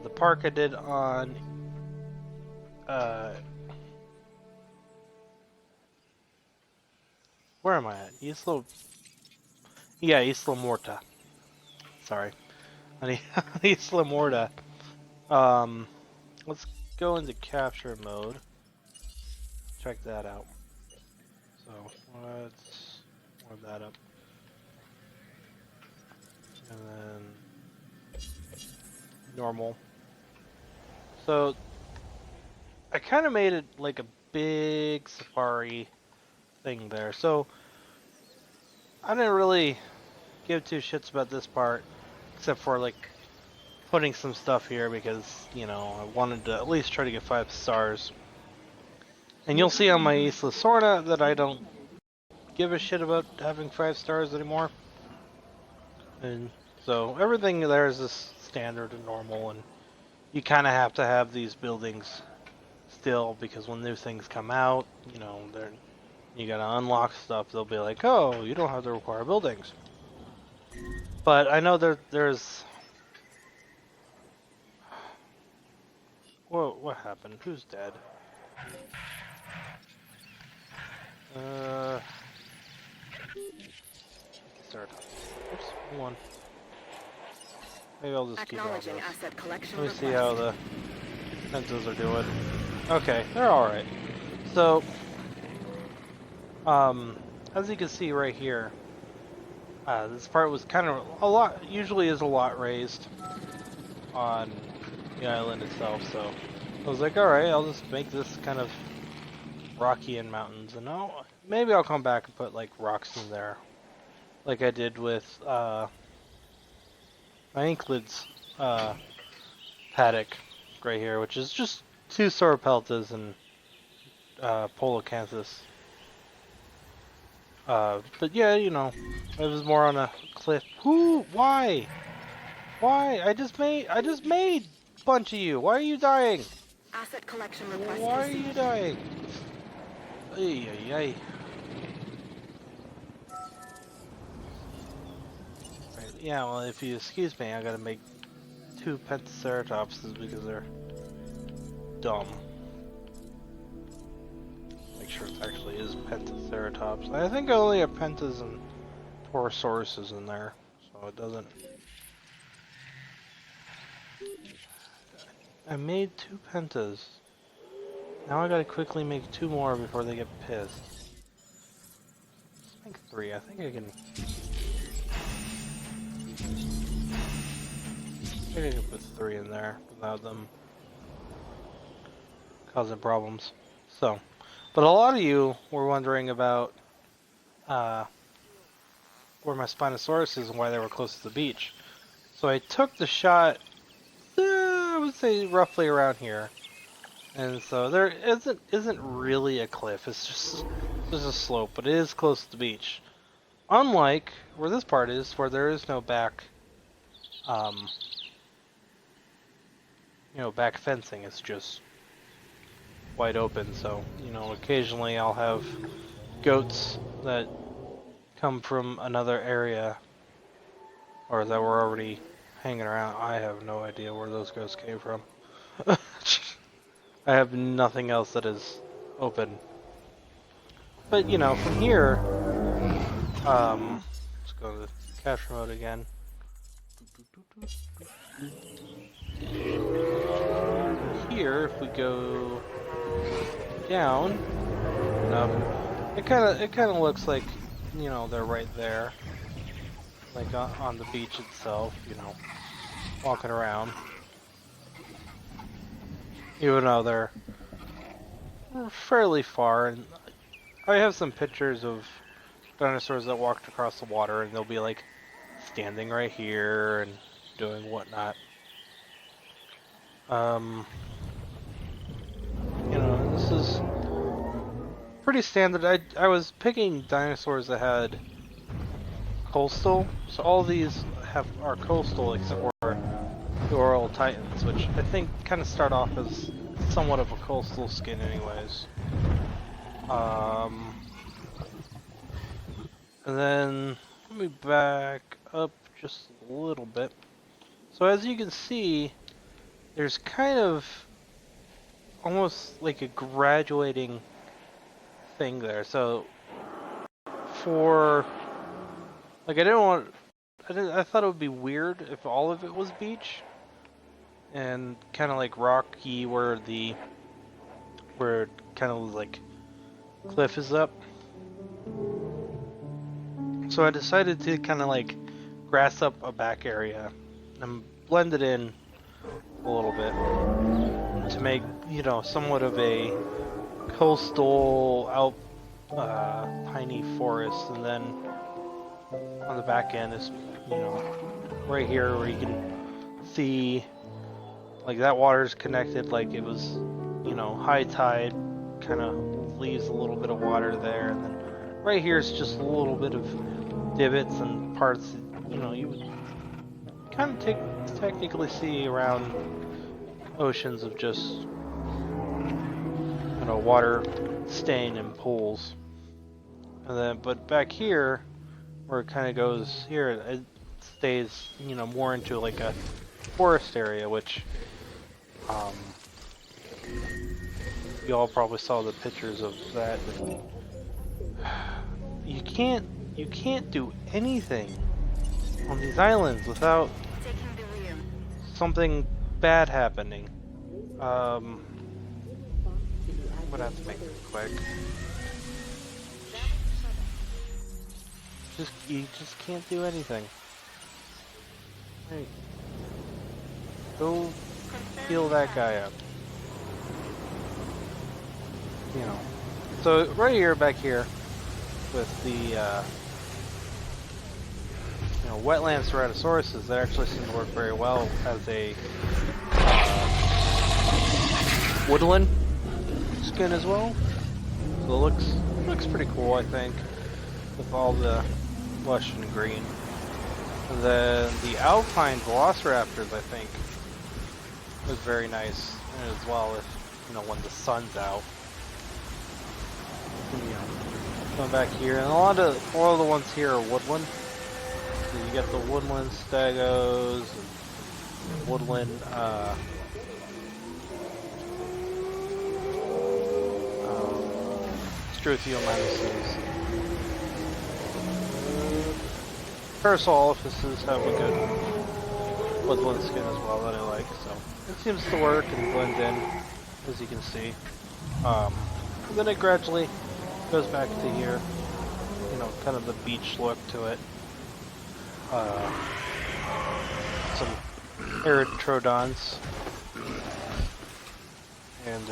the park I did on where am I at? Isla, yeah, Isla Morta. Sorry, on Isla Morta. Let's go into capture mode. Check that out. So let's warm that up, and then normal. So I kind of made it like a big safari thing there. So I didn't really give two shits about this part, except for like putting some stuff here because, you know, I wanted to at least try to get 5 stars. And you'll see on my Isla Sorna that I don't give a shit about having 5 stars anymore. And so everything there is just standard and normal, and you kind of have to have these buildings still because when new things come out, you know, you gotta unlock stuff. They'll be like, oh, you don't have to require buildings. But I know there's... Whoa, what happened? Who's dead? Start. Oops, hold on. Maybe I'll just keep it on this. Asset collection Let me see how the fences are doing. Okay, they're alright. So, as you can see right here, this part was kind of usually is a lot raised on the island itself, so I was like, alright, I'll just make this kind of rocky and mountains, and maybe I'll come back and put like rocks in there, like I did with my Inklid's paddock right here, which is just 2 Sauropeltas and Polocanthus. But yeah, you know, it was more on a cliff. Why? Why? I just made a bunch of you. Why are you dying? Asset collection request. Why are you dying? Ay, ay, ay. Right, yeah, well, if you excuse me, I gotta make 2 Pentaceratopses because they're dumb. Make sure it actually is Pentaceratops. I think I only have Pentas and Taurosauruses in there, so it doesn't... I made 2 Pentas. Now I gotta quickly make 2 more before they get pissed. Let's make 3. I think I can... I can put 3 in there without them causing problems. So, but a lot of you were wondering about where my Spinosaurus is and why they were close to the beach. So I took the shot, I would say roughly around here. And so there isn't really a cliff, it's just a slope, but it is close to the beach. Unlike where this part is, where there is no back, back fencing, it's just wide open. So, you know, occasionally I'll have goats that come from another area, or that were already hanging around. I have no idea where those goats came from. I have nothing else that is open. But, you know, from here, let's go to the capture mode again. Here, if we go down, it kind of looks like, you know, they're right there, like on the beach itself, you know, walking around. Even though they're fairly far, and I have some pictures of dinosaurs that walked across the water, and they'll be like standing right here and doing whatnot. You know, this is pretty standard. I was picking dinosaurs that had coastal, so all these are coastal except for the Oral Titans, which I think kind of start off as somewhat of a coastal skin anyways. And then let me back up just a little bit. So as you can see, there's kind of almost like a graduating thing there. So for like I thought it would be weird if all of it was beach and kind of like rocky where kind of like cliff is up. So I decided to kind of like grass up a back area and blend it in a little bit to make, you know, somewhat of a coastal piney forest. And then on the back end is, you know, right here where you can see like that water's connected like it was, you know, high tide, kind of leaves a little bit of water there. And then right here is just a little bit of divots and parts that, you know, you would kind of technically see around oceans of just, you know, water staying in pools. And then, but back here, where it kind of goes here, it stays, you know, more into like a forest area, which, you all probably saw the pictures of that. You can't do anything on these islands without Taking the rear. something bad happening. Would have to make it quick. You just can't do anything. Hey, go heal that guy up. You know. So right here, back here, with the you know, wetland ceratosauruses, that actually seem to work very well as a woodland skin as well. So it looks pretty cool, I think, with all the lush and green. And then the alpine velociraptors, I think, was very nice as well. If, you know, when the sun's out. And, you know, going back here, and a lot of the ones here are woodland. So you got the woodland stegos, and woodland Struthiomantises. Parasol orifices have a good woodland skin as well that I like, so it seems to work and blend in, as you can see. And then it gradually goes back to here, you know, kind of the beach look to it. Some erytrodons and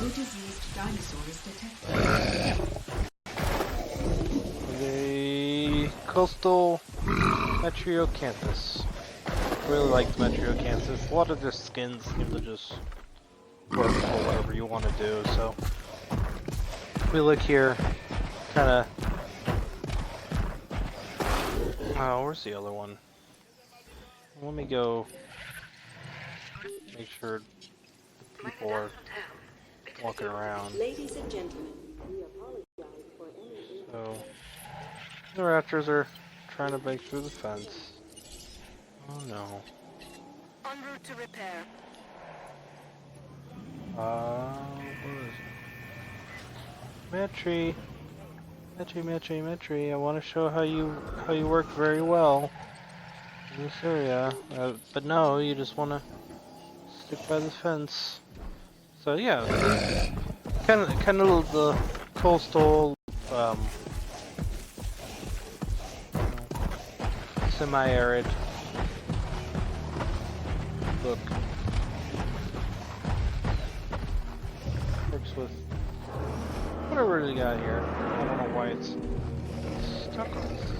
No diseased dinosaurs detected. the coastal Metriocanthus. Really like the Metriocanthus. A lot of their skins seem to just work for whatever you want to do. So we look here, kind of. Oh, where's the other one? Let me go make sure the people are walking around. Ladies and gentlemen, we apologize for any. So the raptors are trying to break through the fence. Oh no. En route to repair. Where is it? Metri, I want to show how you work very well in this area. But no, you just want to stick by the fence. So yeah, kind of the coastal, semi-arid look. Works with whatever we got here. I don't know why it's stuck on this.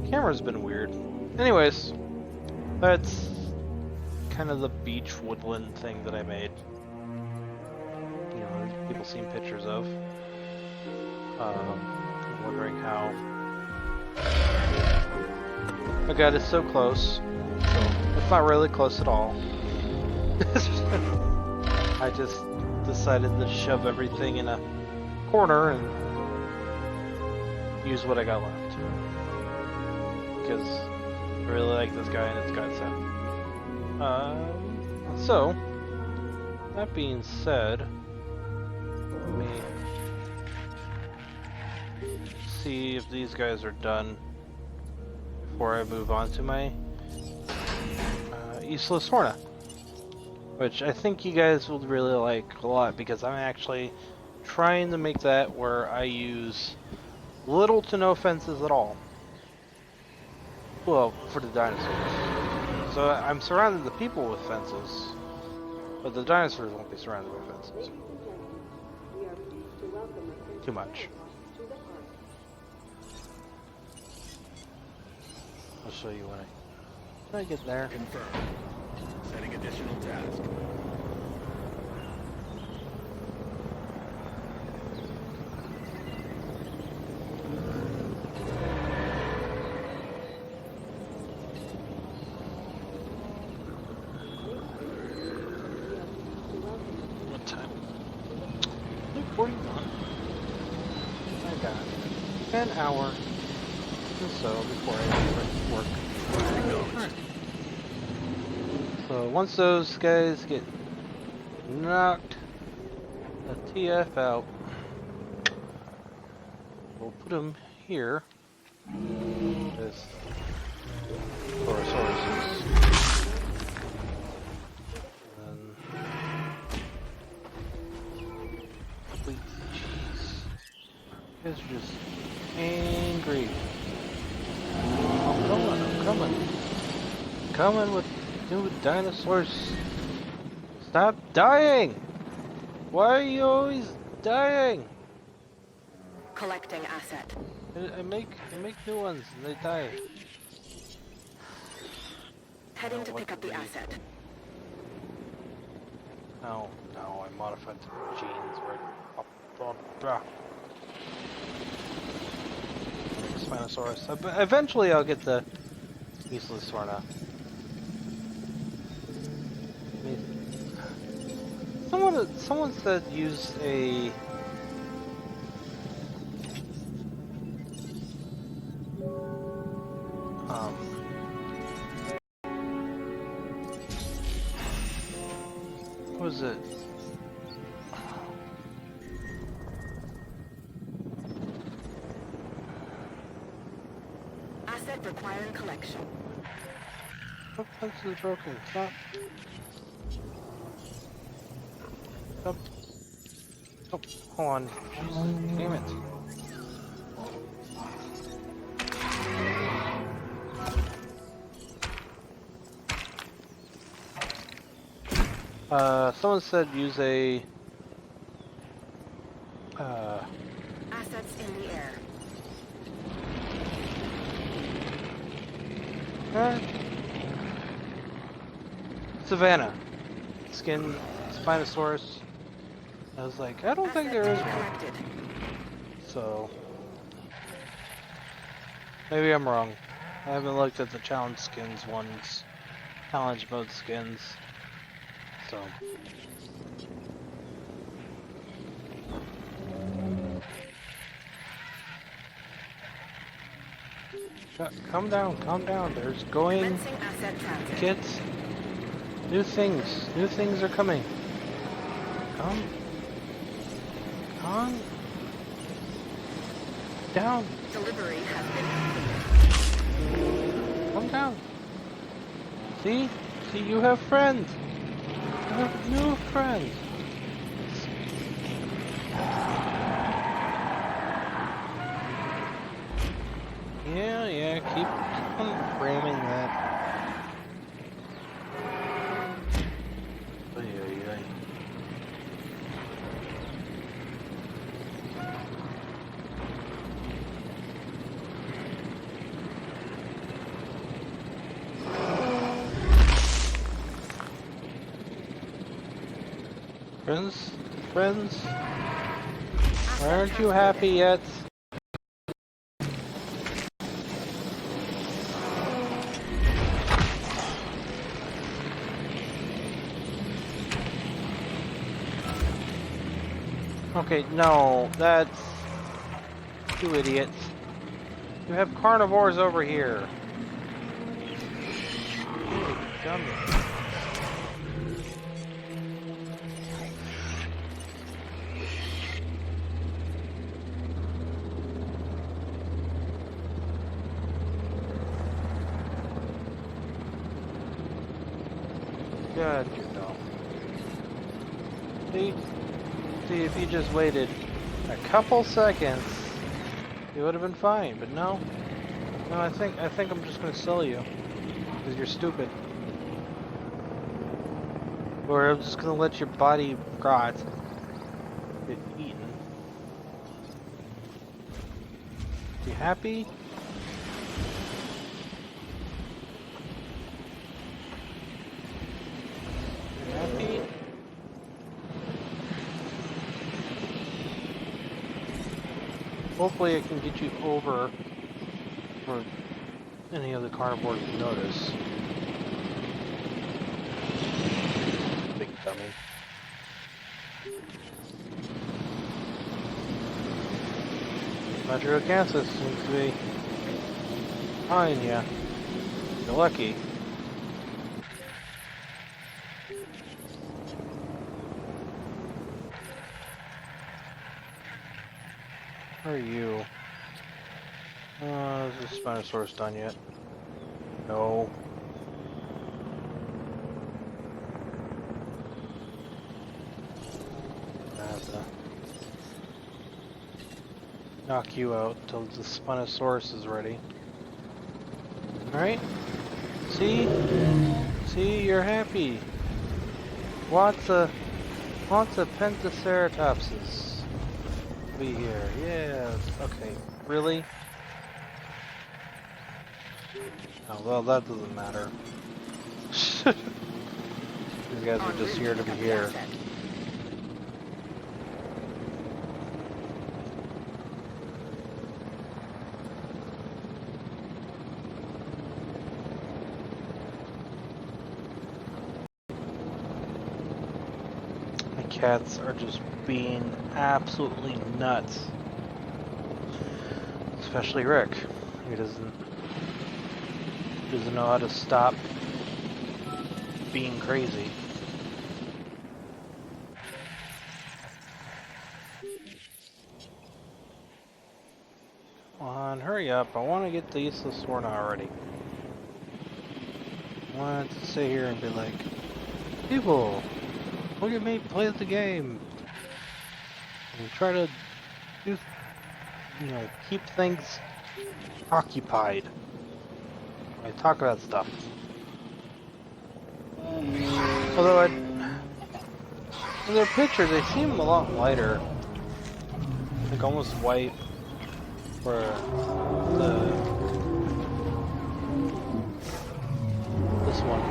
Camera's been weird. Anyways, that's kind of the beach woodland thing that I made. You know, people seen pictures of. I'm wondering how I got it so close. So it's not really close at all. I just decided to shove everything in a corner and use what I got left. Because I really like this guy and it's got set. So, that being said, let me see if these guys are done before I move on to my Isla Sorna, which I think you guys will really like a lot because I'm actually trying to make that where I use little to no fences at all. Well, for the dinosaurs. So I'm surrounding the people with fences, but the dinosaurs won't be surrounded by fences. Ladies and gentlemen, we are pleased to welcome a Too much. to the park. I'll show you when I get there. Confirmed. Setting additional task. What time? 41. I got an hour or so before I start work. Alright. So once those guys get knocked the TF out, we'll put them here as sources. Jeez. You guys are just angry. I'm coming. Coming with new dinosaurs. Stop dying! Why are you always dying? Collecting asset. I make new ones and they die. Heading to what pick up to the read. asset. No, I modified the genes right. Spinosaurus. Eventually I'll get the Isla Sorna. Someone said use a what was it? Asset requiring collection. What fence is broken? Stop. Stop. Oh, hold on. Jeez, damn it. Someone said use a Assets in the air. Savannah. Skin Spinosaurus. I was like, I don't think Asset there is to be one. collected. So maybe I'm wrong. I haven't looked at the challenge skins ones. Challenge mode skins. So calm down. There's going Commencing asset transit. kids. New things are coming. Calm down. Delivery has been completed. Calm down. See, you have friends. You have new friends. Yeah, keep on ramming that. Ay. Friends, why aren't you happy yet? Okay, no, that's... You idiots. You have carnivores over here. Big dummy. God, you know. See, if you just waited a couple seconds, you would have been fine. But no, no. I think I'm just gonna sell you because you're stupid. Or I'm just gonna let your body rot, get eaten. You happy? You happy? Hopefully I can get you over for any of the carnivores you notice. Big dummy. Metro Kansas seems to be fine, yeah. You're lucky. Where are you? Is the Spinosaurus done yet? No. I have to knock you out till the Spinosaurus is ready. Alright? See? See, you're happy. Lots of Pentaceratopses be here. Yeah. Okay. Really? Oh, well, that doesn't matter. These guys are just here to be here. My cats are just being absolutely nuts. Especially Rick. He doesn't know how to stop being crazy. Come on, hurry up. I want to get to Isla Sorna already. I wanted to sit here and be like, people, look at me play the game. And try to do, keep things occupied. I talk about stuff. Although in their pictures, they seem a lot lighter. Like almost white. For this one.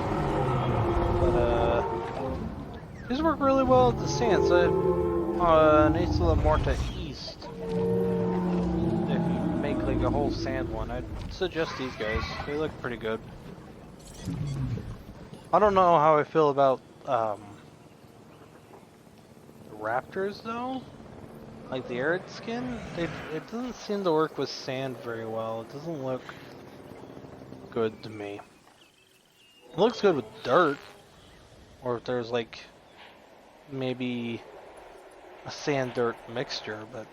But these work really well at the sand. So Isla Morta East. If you make like a whole sand one, I'd suggest these guys. They look pretty good. I don't know how I feel about the raptors though. Like the arid skin, it doesn't seem to work with sand very well. It doesn't look good to me. It looks good with dirt, or if there's like maybe a sand-dirt mixture, but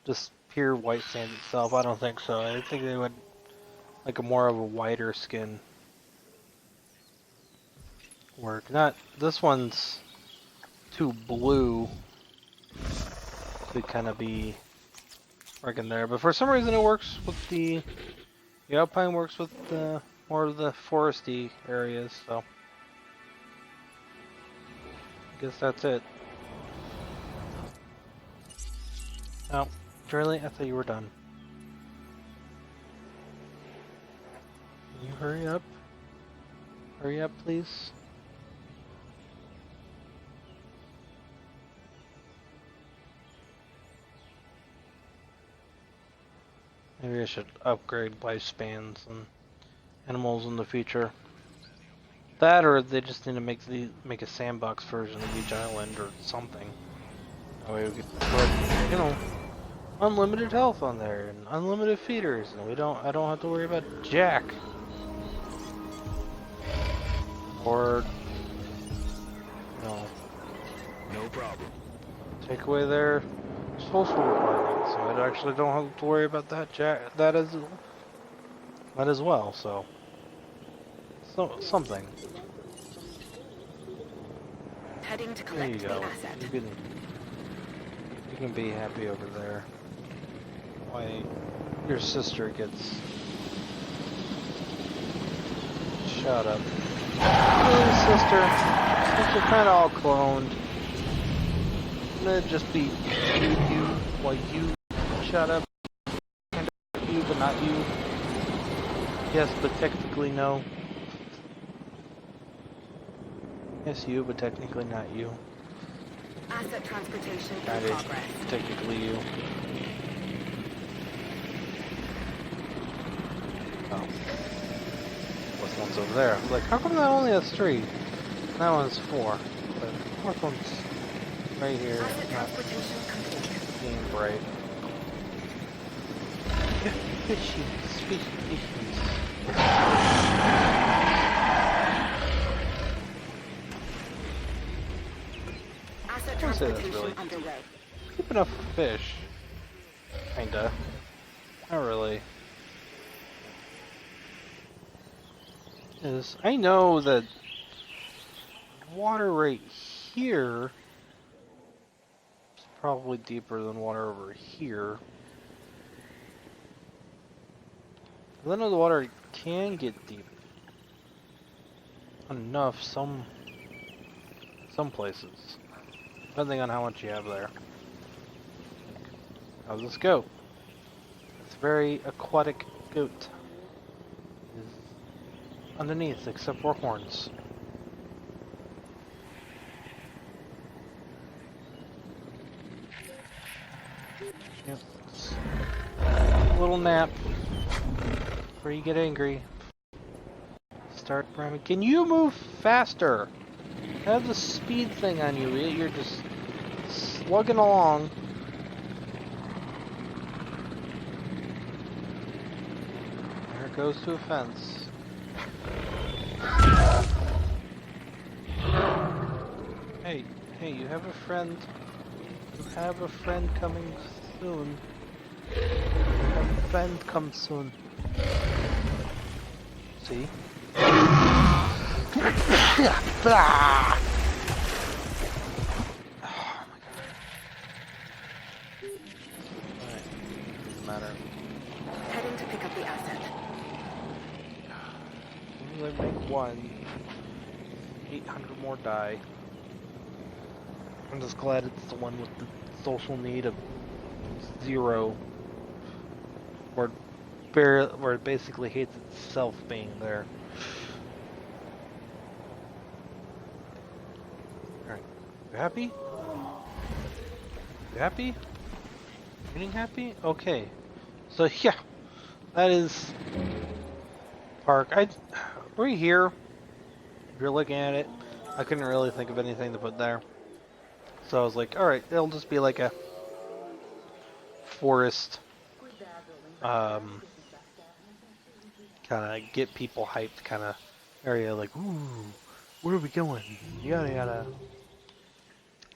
just pure white sand itself, I don't think so. I think they would like a more of a whiter skin work. Not this one's too blue to kind of be working there, but for some reason it works with the alpine works with the more of the foresty areas, so I guess that's it. Oh, really? I thought you were done. Can you hurry up? Hurry up, please. Maybe I should upgrade lifespans and animals in the future. That, or they just need to make a sandbox version of each island or something. That way we could put, unlimited health on there and unlimited feeders, and I don't have to worry about Jack or No problem. take away their social requirements. So I actually don't have to worry about that as well. So something. Heading to There you collect the go. asset. You can be happy over there. Why your sister gets shut up. Really, sister? Since you're kind of all cloned, I'm gonna just be you while you shut up. Kind of you, but not you. Yes, but technically no. Yes, you, but technically not you. Asset transportation in That is progress. technically you. Oh. This one's over there. I was like, how come that only has 3? That one's 4. But the fourth one's right here. Asset Not transportation complete. being bright. Fishy, fishies. Asset I wouldn't say that's transportation really underway. keep enough fish. Kinda. Not really. I know that water right here is probably deeper than water over here. I know the water can get deep enough some places, depending on how much you have there. How's this goat? It's a very aquatic goat. Is underneath, except for horns. Yep. Little nap before you get angry. Start ramming. Can you move faster? I have the speed thing on you. You're just slugging along. There it goes to a fence. Hey, you have a friend. You have a friend coming soon. You have a friend come soon. See? Blah! Oh my god. Alright, doesn't matter. Heading to pick up the asset. As soon as I make one, 800 more die. I'm just glad it's the one with the social need of 0. Where it basically hates itself being there. Alright. You happy? You happy? Getting happy? Okay. So yeah. That is park. Right here. If you're looking at it, I couldn't really think of anything to put there. So I was like, alright, it'll just be like a forest, kind of get people hyped kind of area, like, ooh, where are we going? Yada yada.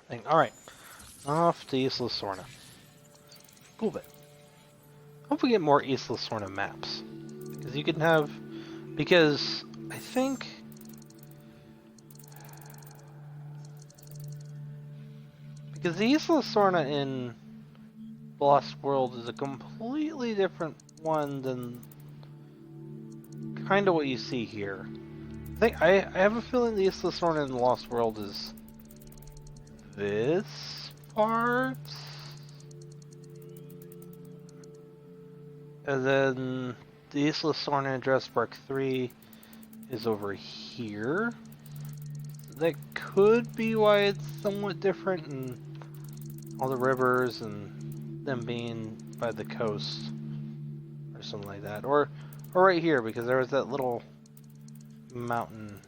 Thing. Alright, off to Isla Sorna. Cool bit. Hope we get more Isla Sorna maps. Because you can have, because I think, because the Isla Sorna in Lost World is a completely different one than kind of what you see here. I have a feeling the Isla Sorna in the Lost World is this part, and then the Isla Sorna in Jurassic Park 3 is over here. That could be why it's somewhat different, and all the rivers and them being by the coast or something like that, or right here because there was that little mountain.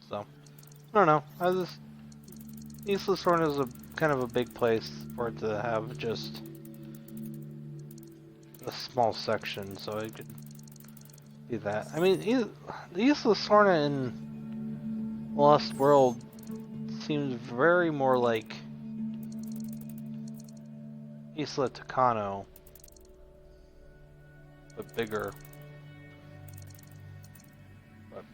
So I don't know. Isla Sorna is a kind of a big place for it to have just a small section, so I could do that. I mean, the Isla Sorna in Lost World seems very more like Isla Tucano, but bigger. But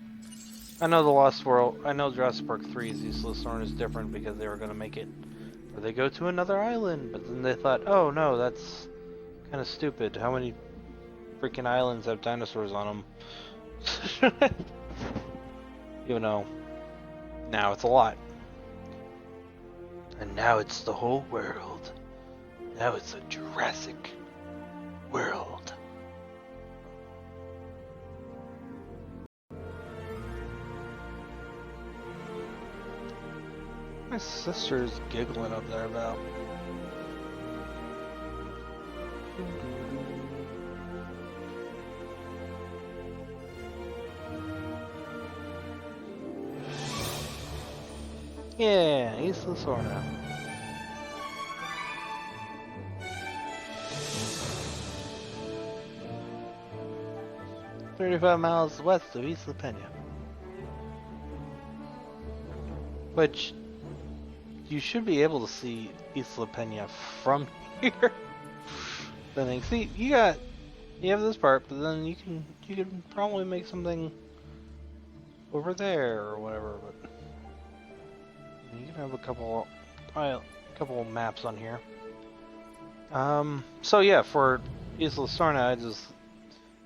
I know the Lost World. I know Jurassic Park 3's Isla Sorna is different because they were going to make it where they go to another island, but then they thought, oh no, that's kind of stupid. How many freaking islands have dinosaurs on them? You know, now it's a lot. And now it's the whole world. Now it's a Jurassic World. My sister's giggling up there about. Yeah, Isla Sorna. "35 miles west of Isla Pena." Which, you should be able to see Isla Pena from here. Then see, you have this part, but then you can probably make something over there or whatever, but you can have a couple of maps on here. So yeah, for Isla Sorna, I just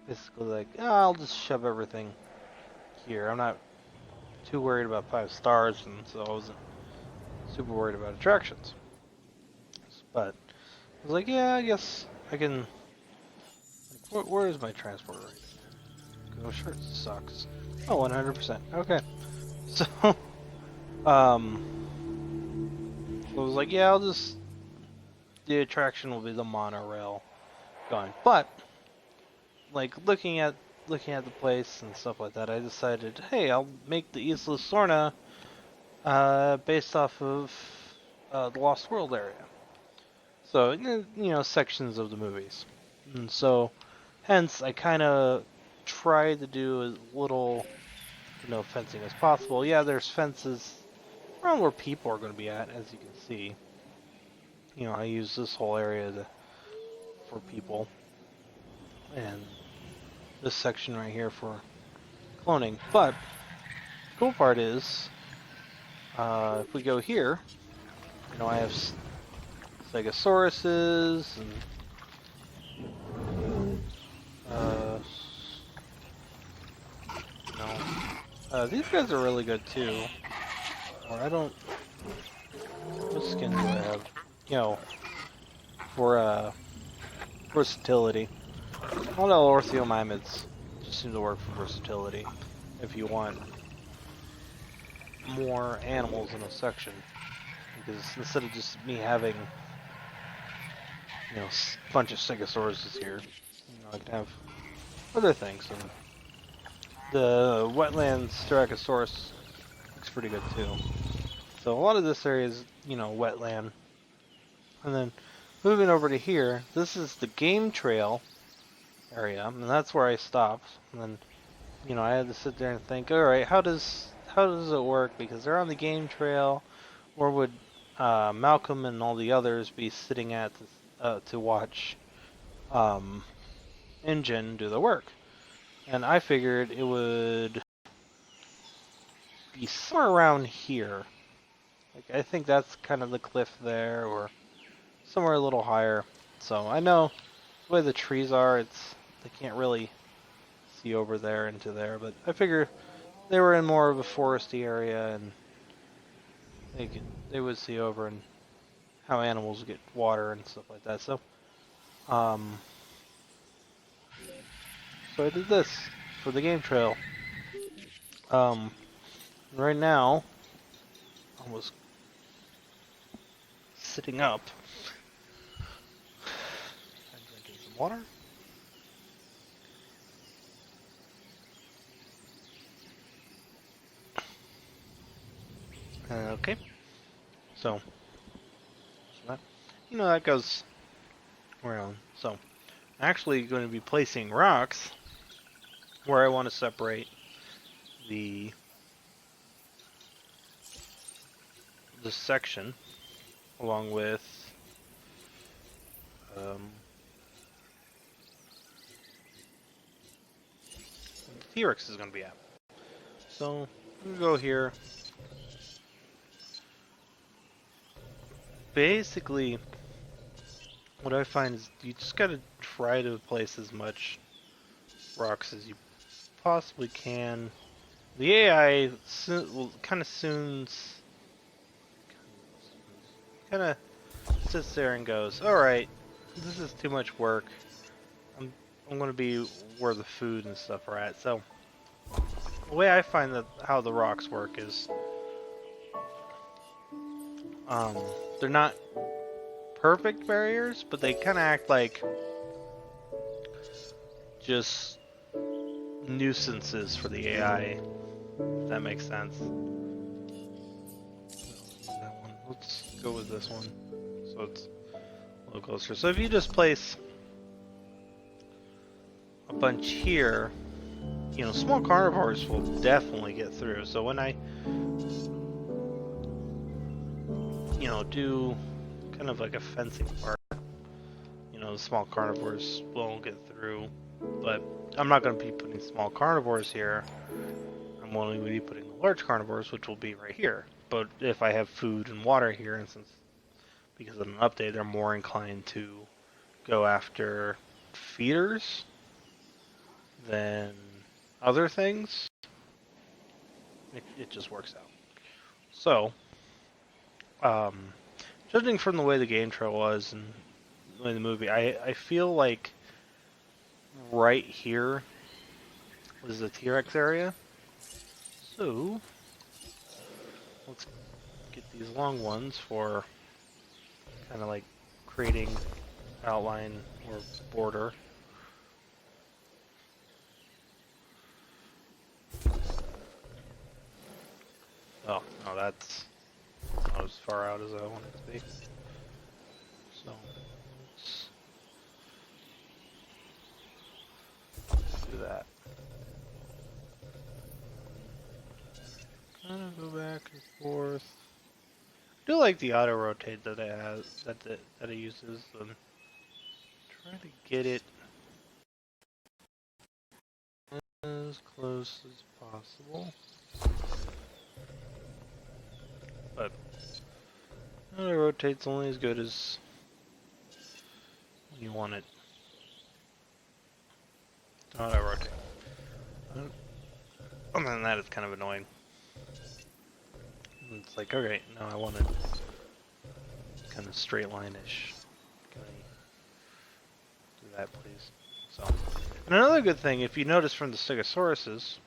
basically like, I'll just shove everything here. I'm not too worried about 5 stars, and so I wasn't super worried about attractions. But I was like, yeah, I guess I can. Like, where is my transport rate? Because I'm sure it sucks. Oh, 100%. Okay. So, um, I was like, yeah, I'll just. The attraction will be the monorail going. But, like, looking at the place and stuff like that, I decided, hey, I'll make the Isla Sorna based off of the Lost World area. So, sections of the movies. And so, hence, I kind of tried to do as little, fencing as possible. Yeah, there's fences around where people are going to be at, as you can see. I use this whole area for people. And this section right here for cloning. But, the cool part is, if we go here, I have Stegosauruses and these guys are really good too. Or I don't. What skin do I have? For versatility. All the orthiomimids just seem to work for versatility. If you want more animals in a section, because instead of just me having a bunch of Stegosauruses here, I can have other things. And the wetlands Styracosaurus looks pretty good too. So a lot of this area is, wetland. And then moving over to here, this is the game trail area, and that's where I stopped. And then, I had to sit there and think, all right, how does it work? Because they're on the game trail, or would Malcolm and all the others be sitting at to watch Engine do the work? And I figured it would be somewhere around here. Like, I think that's kind of the cliff there, or somewhere a little higher. So I know the way the trees are, they can't really see over there into there, but I figure they were in more of a foresty area, and they would see over and how animals get water and stuff like that. So so I did this for the game trail. Right now I was sitting up and drinking some water. Okay. So that, that goes around. So I'm actually going to be placing rocks where I want to separate the this section along with um, the T-Rex is going to be at. So I'm going to go here. Basically, what I find is you just got to try to place as much rocks as you possibly can. The AI will kind of kind of sits there and goes, "All right, this is too much work. I'm going to be where the food and stuff are at." So the way I find that how the rocks work is, they're not perfect barriers, but they kind of act like just nuisances for the AI. If that makes sense. That one. Let's go with this one, so it's a little closer. So if you just place a bunch here, small carnivores will definitely get through. So when I, do kind of like a fencing part, the small carnivores won't get through. But I'm not going to be putting small carnivores here. I'm only going to be putting the large carnivores, which will be right here. But if I have food and water here, and since because of an update, they're more inclined to go after feeders than other things. It just works out. So, judging from the way the game trail was and the way the movie, I feel like right here was the T-Rex area. So, let's get these long ones for kind of like creating outline or border. Oh, no, that's not as far out as I want it to be. So, let's do that. Kind of go back and forth. I do like the auto rotate that it has, that it uses. Try to get it as close as possible. But auto rotate's only as good as you want it. Auto rotate. Other than that, it's kind of annoying. It's like, okay, no, I want it kind of straight line-ish. Can I do that, please? So, and another good thing, if you notice from the Stegosauruses,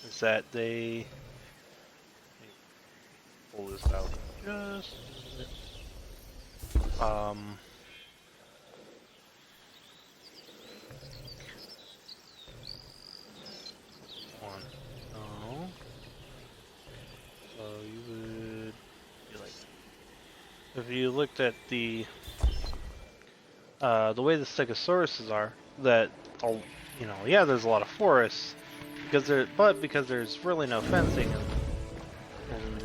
is that they pull this out just one. No. So you would be like, if you looked at the way the Stegosauruses are, that yeah, there's a lot of forests because there's really no fencing and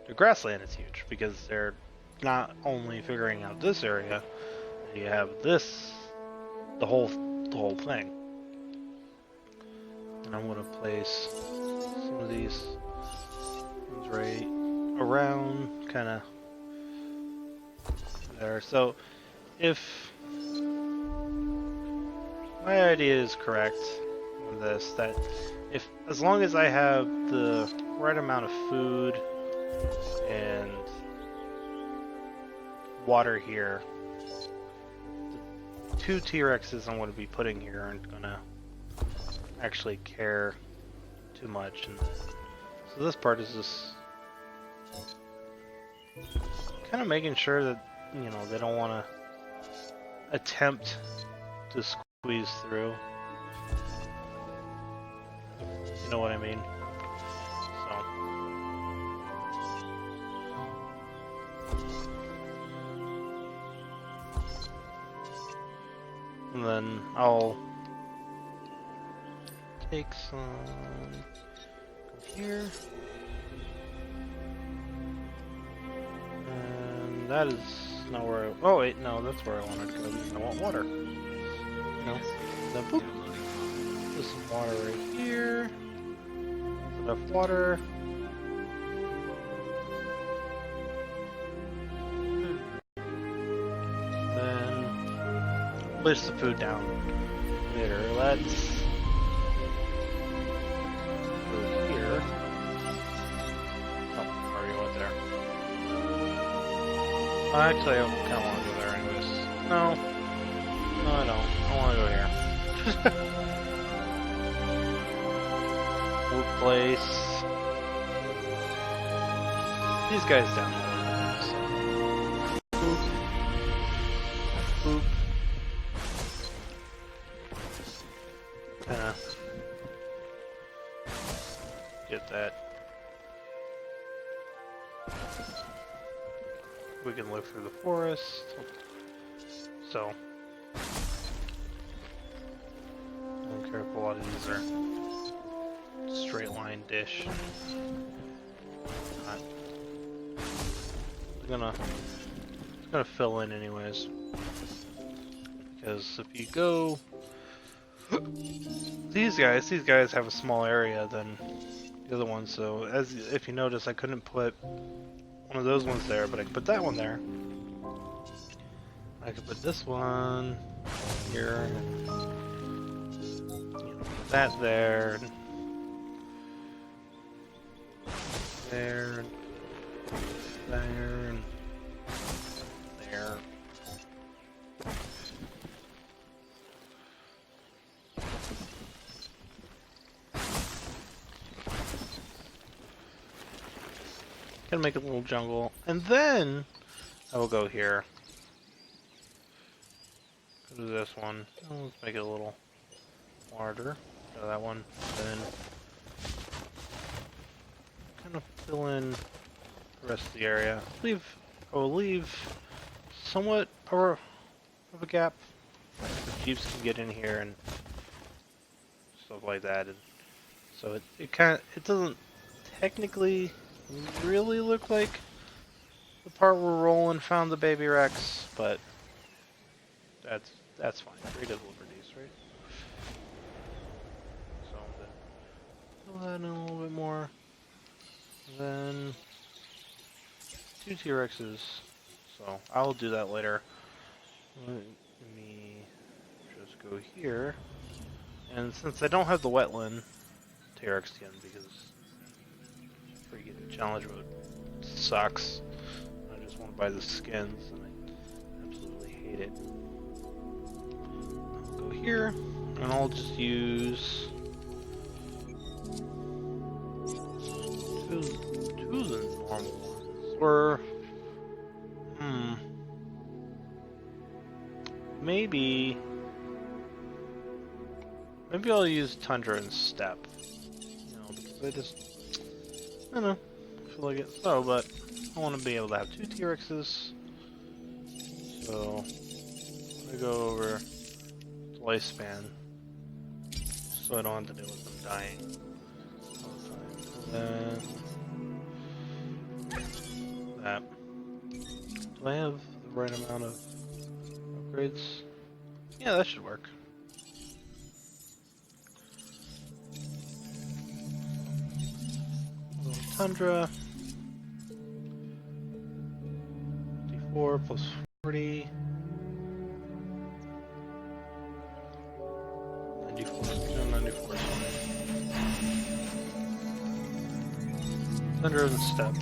the grassland is huge because they're not only figuring out this area, you have the whole thing. And I'm gonna place some of these ones right around, kind of there. So if my idea is correct with this, that as long as I have the right amount of food and water here, the 2 T-Rexes I'm going to be putting here aren't going to actually care too much. And so this part is just kind of making sure that, they don't want to attempt to squeeze through. You know what I mean? And then I'll take some here. And that is not where I... Oh wait, no, that's where I wanted to go because I want water. No. Then boop. There's some water right here. Enough water. Then place the food down later. Let's go here. Oh, already went there. Actually, I kind of want to go there anyways. No, I don't. I want to go here. Move place. These guys down there. So. Boop. Boop. Get that. We can live through the forest. So. I don't care if a lot of these are straight line dish. Not. It's gonna fill in anyways. Because if you go, these guys have a small area than the other ones. So if you notice, I couldn't put one of those ones there, but I could put that one there. I could put this one here, and, that there, and there, and there, and there. Gonna make a little jungle, and then I will go here. Go to this one. Oh, let's make it a little larger. Go to that one. Then kind of fill in the rest of the area. I will leave somewhat of a gap. The jeeps can get in here and stuff like that. And so it doesn't technically really look like the part where Roland found the baby Rex, but that's fine. Freedom of liberties, right? So I'm gonna fill that in a little bit more. Then 2 T-Rexes. So I'll do that later. Let me just go here. And since I don't have the wetland T-Rex skin because freaking challenge mode sucks. I just want to buy the skins and I absolutely hate it. I'll go here and I'll just use two of the normal ones. Or maybe I'll use Tundra and Steppe. You know, because I don't know. I feel like it. So, but I want to be able to have 2 T-Rexes. So, I go over to lifespan. So I don't have to deal with them dying all the time. And then that. Do I have the right amount of upgrades? Yeah, that should work. Tundra, 54 plus 40, 94, 94. Tundra and Steppe.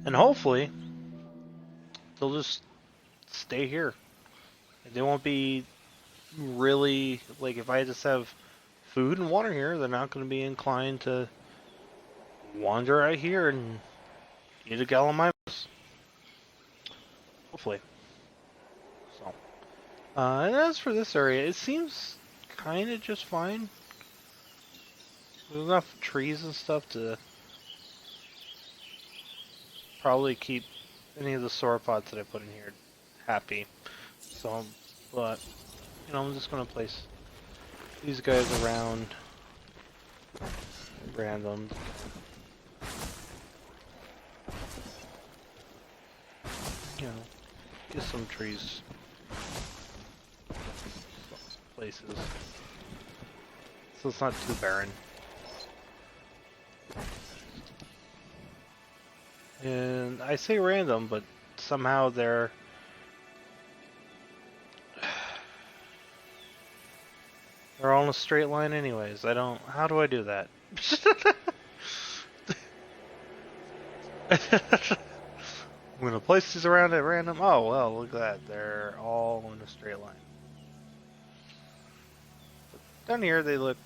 And hopefully, they'll just stay here. They won't be really, like, if I just have food and water here, they're not going to be inclined to wander out here and eat a gallimimus. Hopefully. So, and as for this area, it seems kind of just fine. There's enough trees and stuff to probably keep any of the sauropods that I put in here happy. So, but you know, I'm just gonna place these guys around random. You know, get some trees places. So it's not too barren. And I say random, but somehow they're all in a straight line anyways. I don't, how do I do that? I'm gonna place these around at random. Oh well, look at that. They're all in a straight line. Down here they look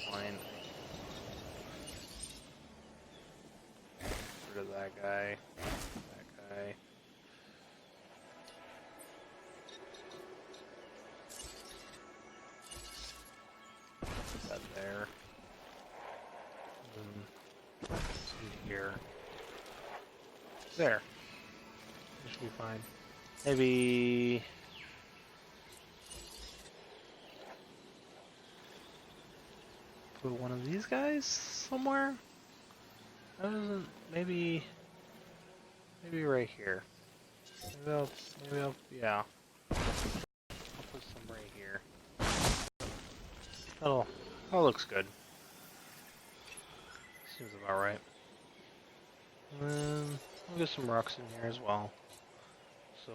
fine. Rid of that guy. That guy. Put that there. See here. There. This should be fine. Maybe put one of these guys somewhere? That doesn't, maybe right here. Maybe I'll, yeah. I'll put some right here. That looks good. Seems about right. And then I'll get some rocks in here as well. So,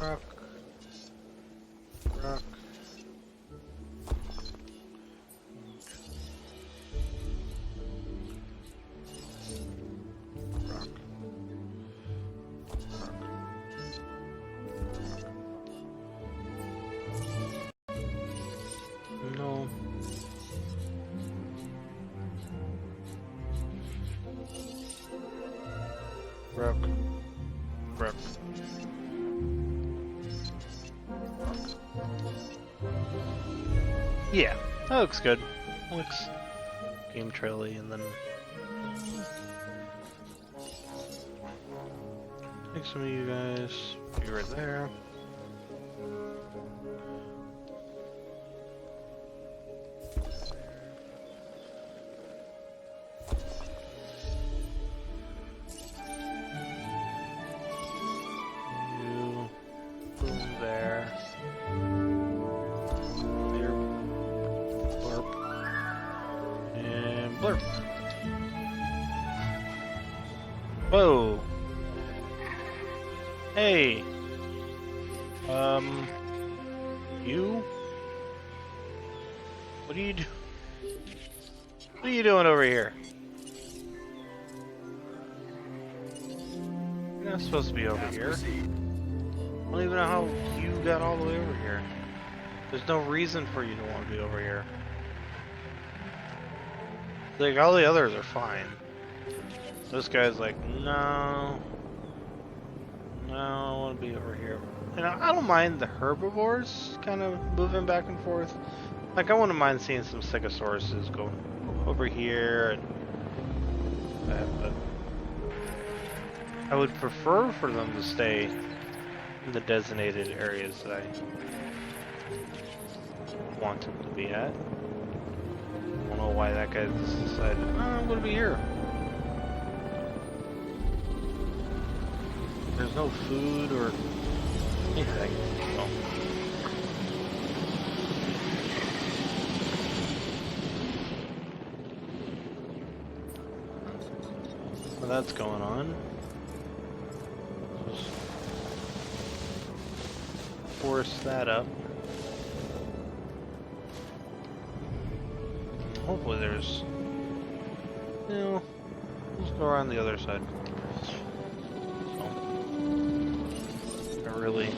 rock, rock. No. Rock. Rock. Yeah, that looks good. Looks game traily, and then take some of you guys. Be right there. Whoa. Hey. You? What are you doing? What are you doing over here? You're not supposed to be over here. I don't even know how you got all the way over here. There's no reason for you to want to be over here. Like, all the others are fine. This guy's like, no, I want to be over here. You know, I don't mind the herbivores kind of moving back and forth. Like, I wouldn't mind seeing some stegosauruses go over here, and but I would prefer for them to stay in the designated areas that I want them to be at. I don't know why that guy just decided, oh, I'm going to be here. There's no food or anything, so. Well, that's going on. Just force that up. Hopefully there's, you know, let's go around the other side. Really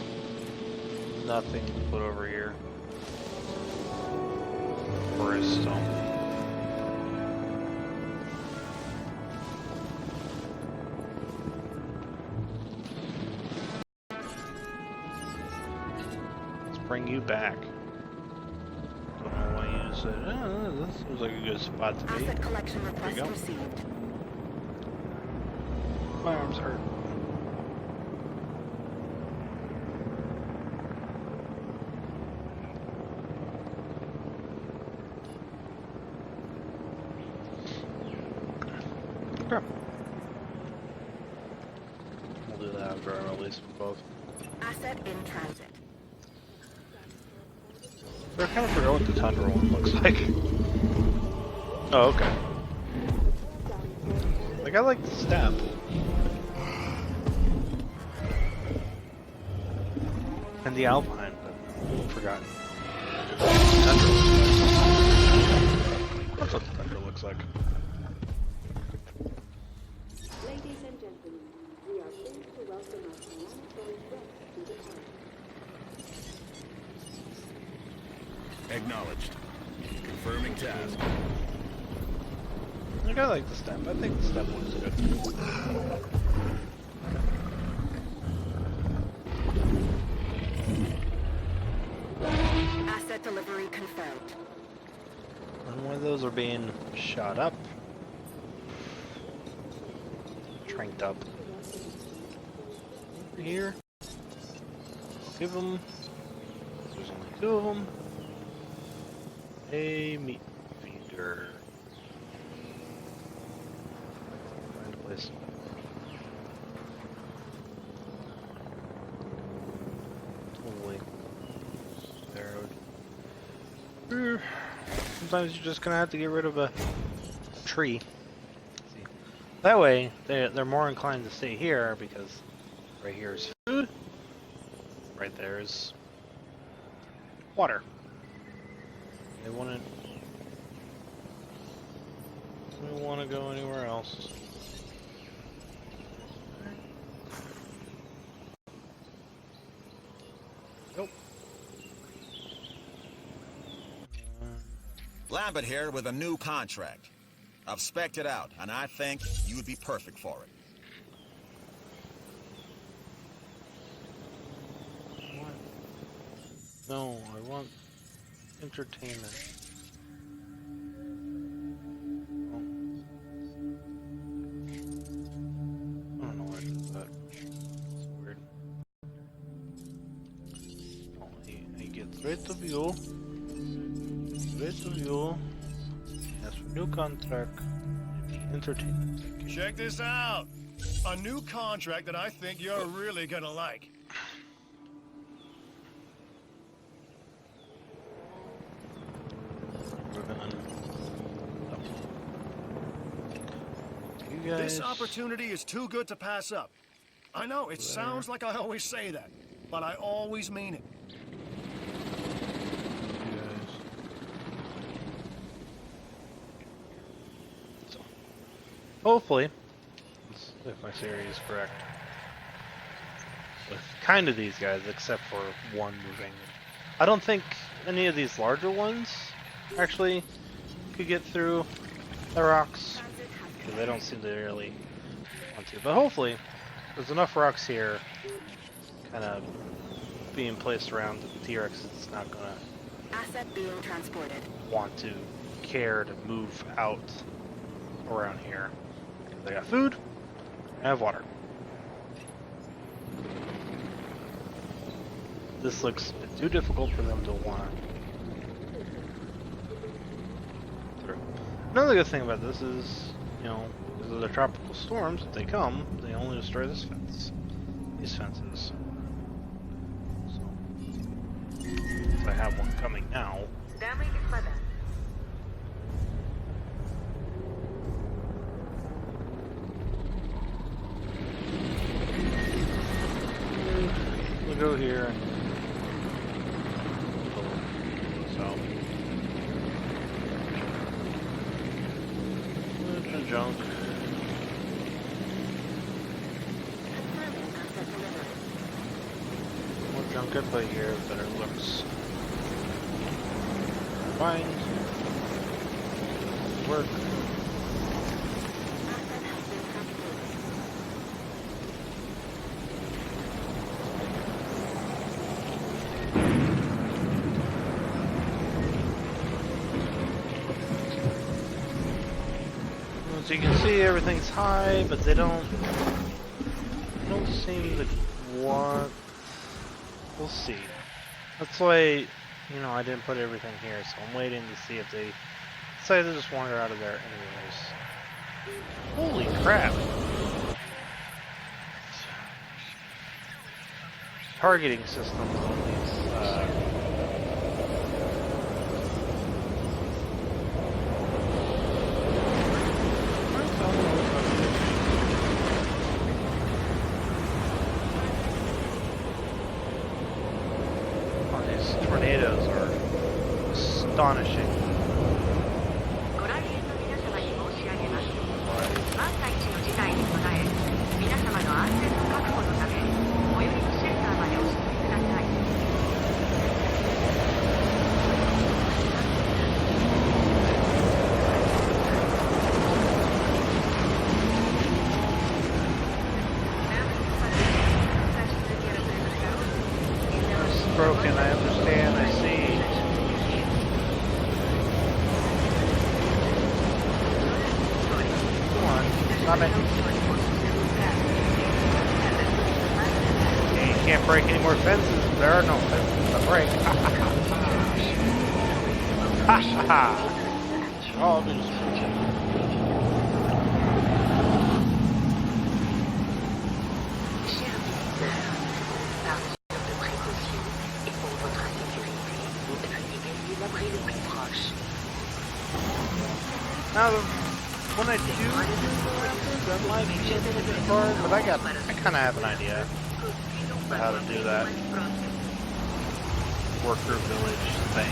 nothing to put over here. Forest, so. Let's bring you back. Don't know why you said, this seems like a good spot to be. Asset collection There request you go. received. My arms hurt. Okay. We'll do that after I release them both. Asset in transit. I kind of forgot what the Tundra one looks like. Oh, okay. Like, I like the step. And the Alpine, but I forgot. That's what the Tundra looks like. Ladies and gentlemen, we are pleased to welcome our planetary guests to the park. Acknowledged. Confirming task. Like, I like the step. I think the step looks good. Asset delivery confirmed. And when those are being shot up, tranked up. Over here. Give them. There's only 2 of them. A meat feeder. Find a place. Totally. There. Sometimes you're just gonna have to get rid of a tree. See. That way, they're more inclined to stay here because right here is food. Right there is water. They wouldn't want to go anywhere else. Nope. Lambert here with a new contract. I've spec'd it out, and I think you would be perfect for it. What? No, I want entertainment. Oh. I don't know why I did that. It's weird. Oh, he gets right of you. Right of you. As for new contract, entertainment. Check this out. A new contract that I think you're really gonna like. We're gonna. You guys. This opportunity is too good to pass up. I know, it sounds like I always say that, but I always mean it. You guys. So, hopefully, if my theory is correct, with kind of these guys, except for one moving. I don't think any of these larger ones actually could get through the rocks, because they don't seem to really want to. But hopefully, there's enough rocks here, kind of being placed around the T-Rex. It's not gonna Asset being transported. want to care to move out around here. They got food, and have water. This looks too difficult for them to want through. Another good thing about this is, you know, because of the tropical storms, if they come, they only destroy this fence. These fences. So, if I have one coming now. Damage is my best. We'll go here and so the junk. Confirming asset delivery. More junk I put here, the better it looks. Fine. Work. Asset has been transported. So you can see everything's high, but they don't seem to want. We'll see. That's why, I didn't put everything here, so I'm waiting to see if they decide to just wander out of there anyways. Holy crap! Targeting systems on these, tornadoes are astonishing. ご来園の皆様に申し上げます。万が一の事態に備え、皆様の安全の確保のため、最寄りのシェルターまでお進みください。Broken, I understand, I see. Come on, stop it. Okay, you can't break any more fences. There are no fences to break. Ha ha ha! All been Now, when I do that might be a bit hard, but I kind of have an idea of how to do that worker village thing.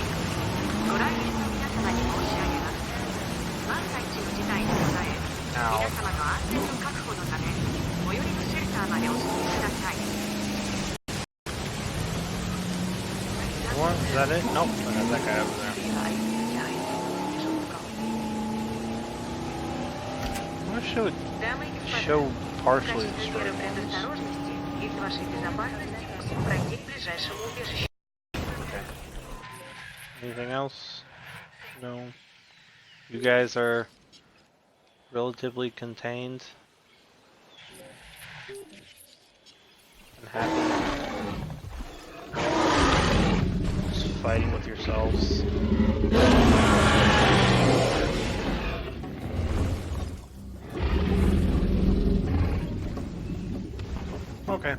Ow. What? Is that it? Nope, I got that guy over there. I should show partially destroyed ones. Okay. Anything else? No. You guys are relatively contained and happy. Just fighting with yourselves. Okay.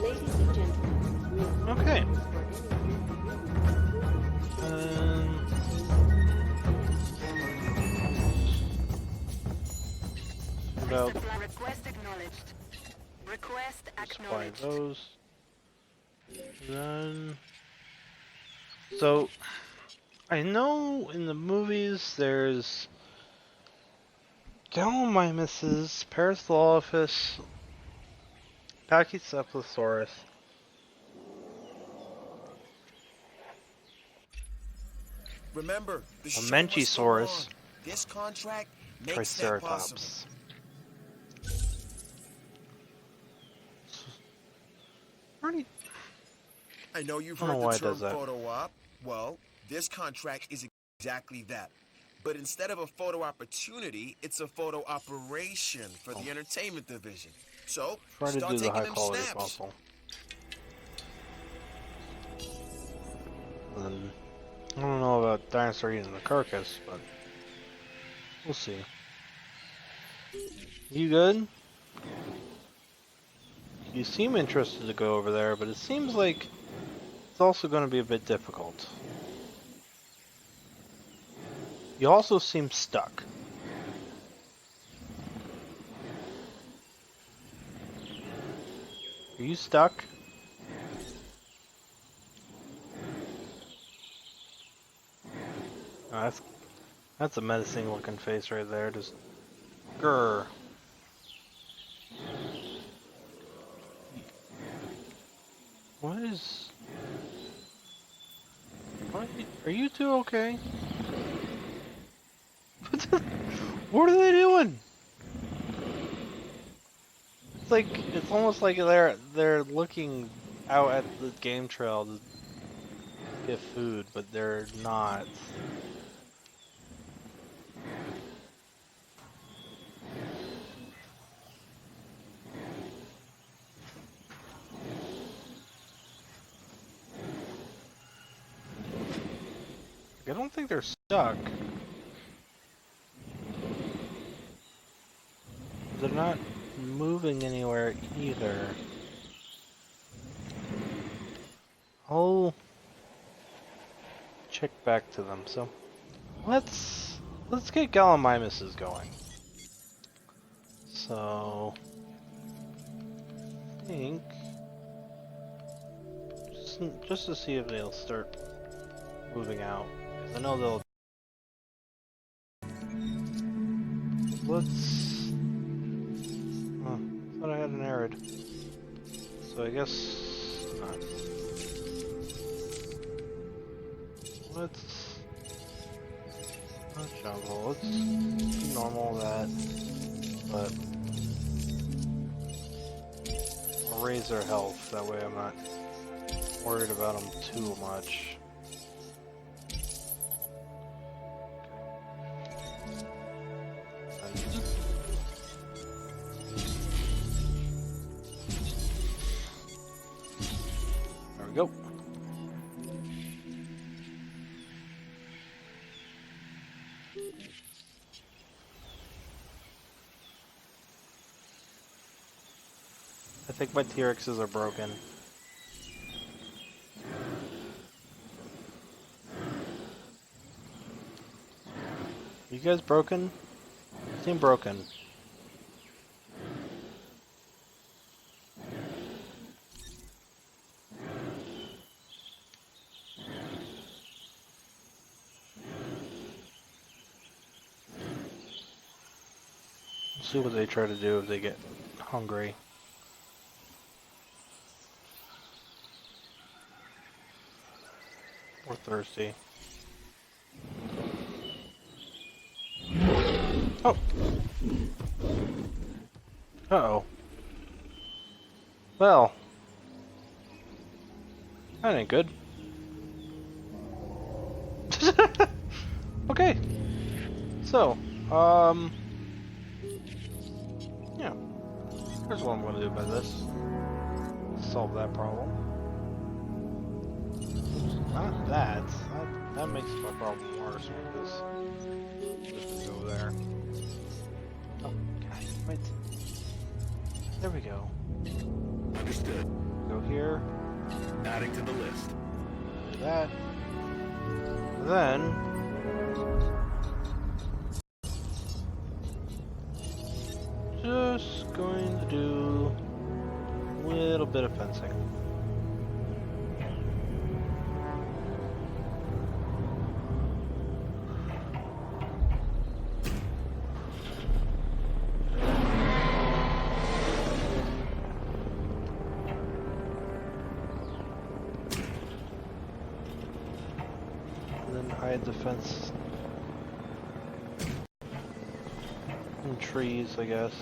Ladies and gentlemen, Okay. About Request acknowledged. Request supply acknowledged. those. Then, so I know in the movies there's Gallimimus, Parasaurolophus, Pachycephalosaurus. Remember, the show Menchisaurus. must go on. This contract makes that possible. Triceratops. Already, I know you've I don't heard know why the it term does that. photo op. Well, this contract is exactly that. But instead of a photo opportunity, it's a photo operation for the entertainment division. So, try to start do the taking high them quality snaps. possible. I don't know about dinosaur eating the carcass, but we'll see. You good? You seem interested to go over there, but it seems like it's also going to be a bit difficult. You also seem stuck. Are you stuck? Oh, that's a menacing looking face right there. Just grr. What is? What? Are you two okay? What are they doing? It's like it's almost like they're looking out at the game trail to get food, but they're not. I don't think they're stuck. They're not moving anywhere either. I'll check back to them. So let's get Gallimimuses going. So I think just to see if they'll start moving out. 'Cause I know they'll. Let's. Oh, I thought I had an arid. So I guess not. Let's not jungle. Let's do normal that, but I'll raise their health. That way, I'm not worried about them too much. There we go. I think my T-Rexes are broken. You guys broken? You seem broken. Let's see what they try to do if they get hungry. Or thirsty. Oh! Uh-oh. Well. That ain't good. Okay. So, yeah. Here's what I'm gonna do by this. Solve that problem. Not that. That makes my problem worse because this can go there. Oh, God, wait. There we go. Understood. Go here. Adding to the list. Do that. Then just going to do a little bit of fencing. Hide the fence in trees, I guess.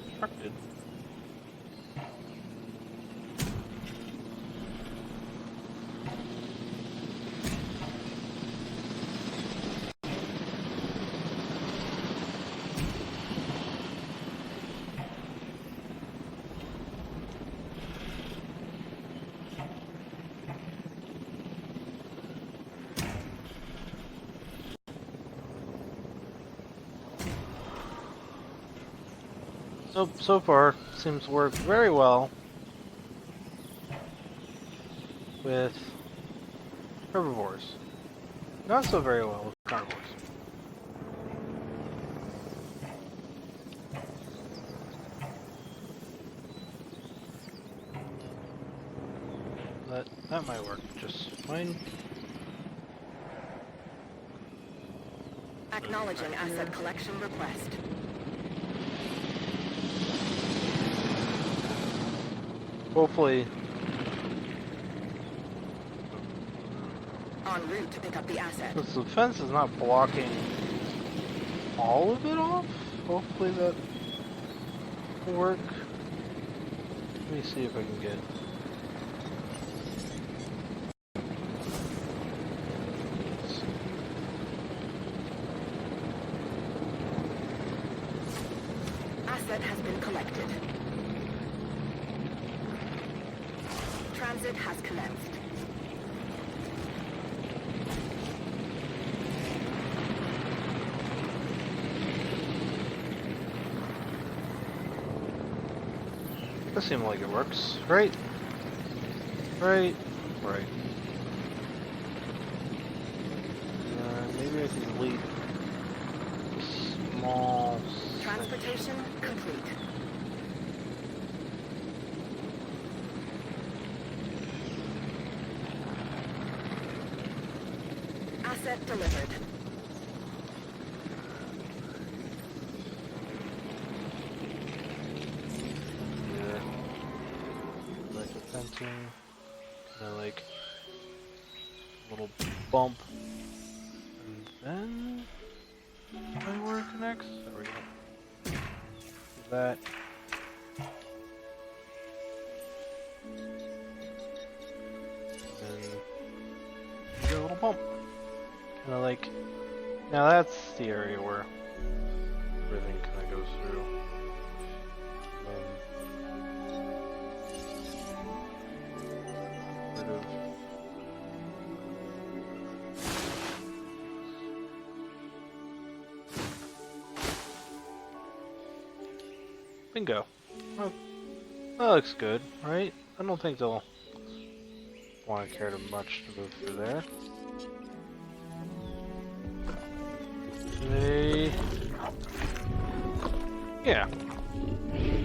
Constructed. So far, seems to work very well with herbivores. Not so very well with carnivores. But that might work just fine. Acknowledging asset collection request. Hopefully, En route to pick up the asset. since the fence is not blocking all of it off, hopefully that work. Let me see if I can get. Asset has been collected. Transit has commenced. That seems like it works, right? Right. Maybe I can delete a small. Transportation complete. Asset delivered. Like a fencing, kind of like a little bump, and then where it connects. There we go. Do that. And then a little bump, kind of like. Now that's the area where everything kind of goes through. Bingo. Well, that looks good, right? I don't think they'll want to care too much to move through there. They... Yeah.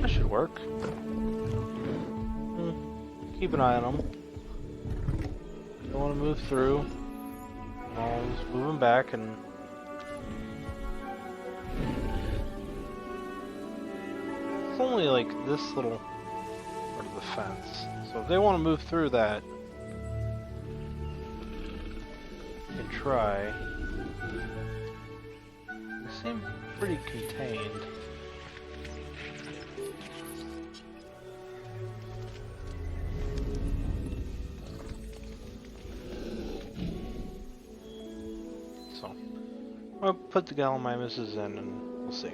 That should work. Keep an eye on them. Don't want to move through. I'll just move them back and... It's only like this little part of the fence. So if they want to move through that, they can try. They seem pretty contained. So I'll put the Gallimimuses in and we'll see.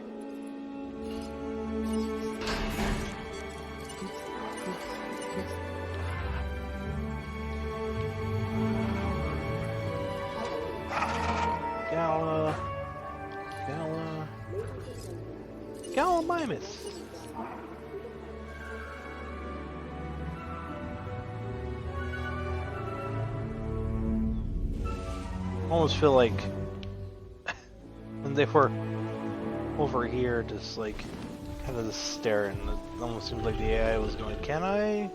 Gallimimus. I almost feel like when they were over here, just like kind of just staring. It almost seems like the AI was going, "Can I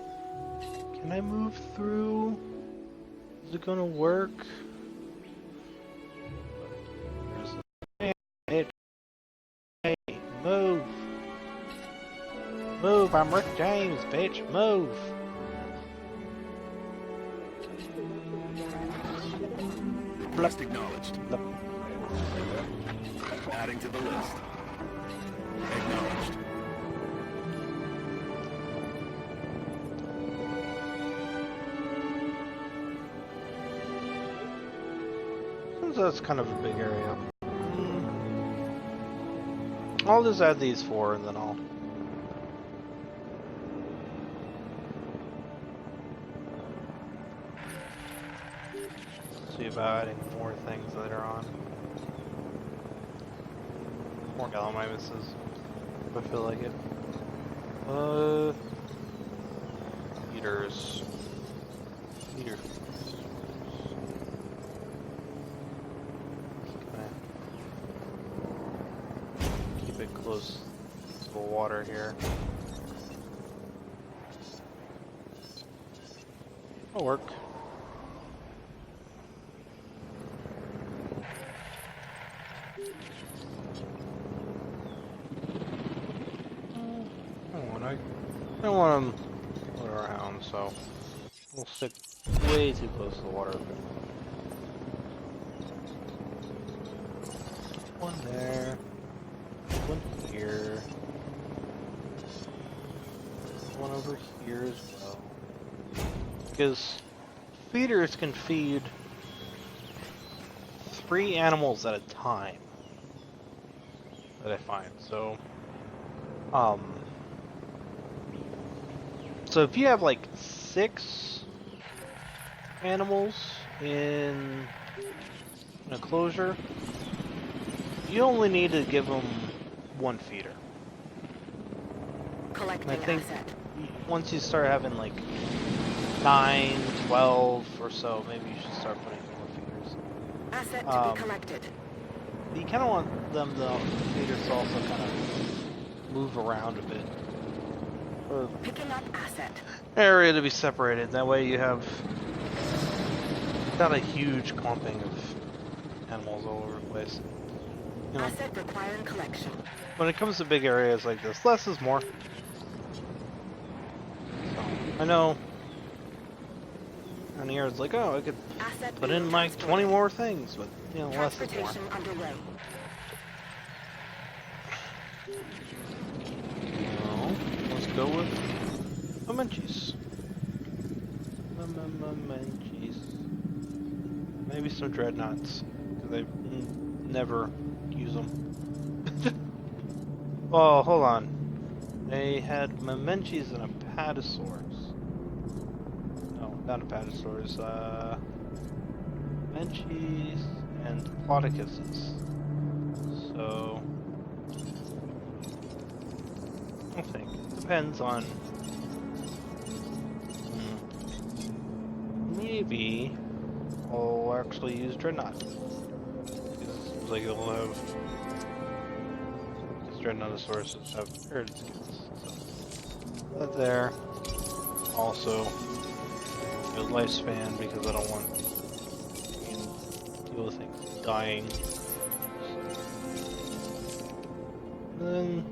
move through? Is it gonna work?" Hey, move! Move! I'm Rick James, bitch! Move! List acknowledged. Adding to the list. Acknowledged. Since that's kind of a big area. I'll just add these 4 and then I'll... see about adding more things later on. More Gallimimuses, if I feel like it. Heaters. Heater. Keep it close to the water here. That'll work. I don't want them around, so we'll stick way too close to the water. One there, one here. one over here as well. Because feeders can feed 3 animals at a time. That I find. So so if you have like 6 animals in a closure, you only need to give them 1 feeder. Collecting And I think asset. once you start having like 9, 12 or so, maybe you should start putting more feeders. Asset to be collected. You kind of want them, the feeders, to also kind of move around a bit. For Picking up asset. area to be separated. That way you have not a huge clumping of animals all over the place. You know, Asset requiring collection. when it comes to big areas like this, less is more. So, I know. And here it's like, oh, I could Asset put being in like 20 more things, but you know, less is more. Transportation underway. No, let's go with Munchies. Munchies. Maybe some dreadnoughts, because I never use them. Oh, hold on. They had Munchies and a Patasaurus. No, not a Patasaurus. Munchies and Plodicuses. So I think depends on. Maybe I'll actually use Dreadnought. Because it seems like it'll have. Because Dreadnoughtosauruses have paired skins. So that there. Also, the lifespan, because I don't want to deal with things dying. And then,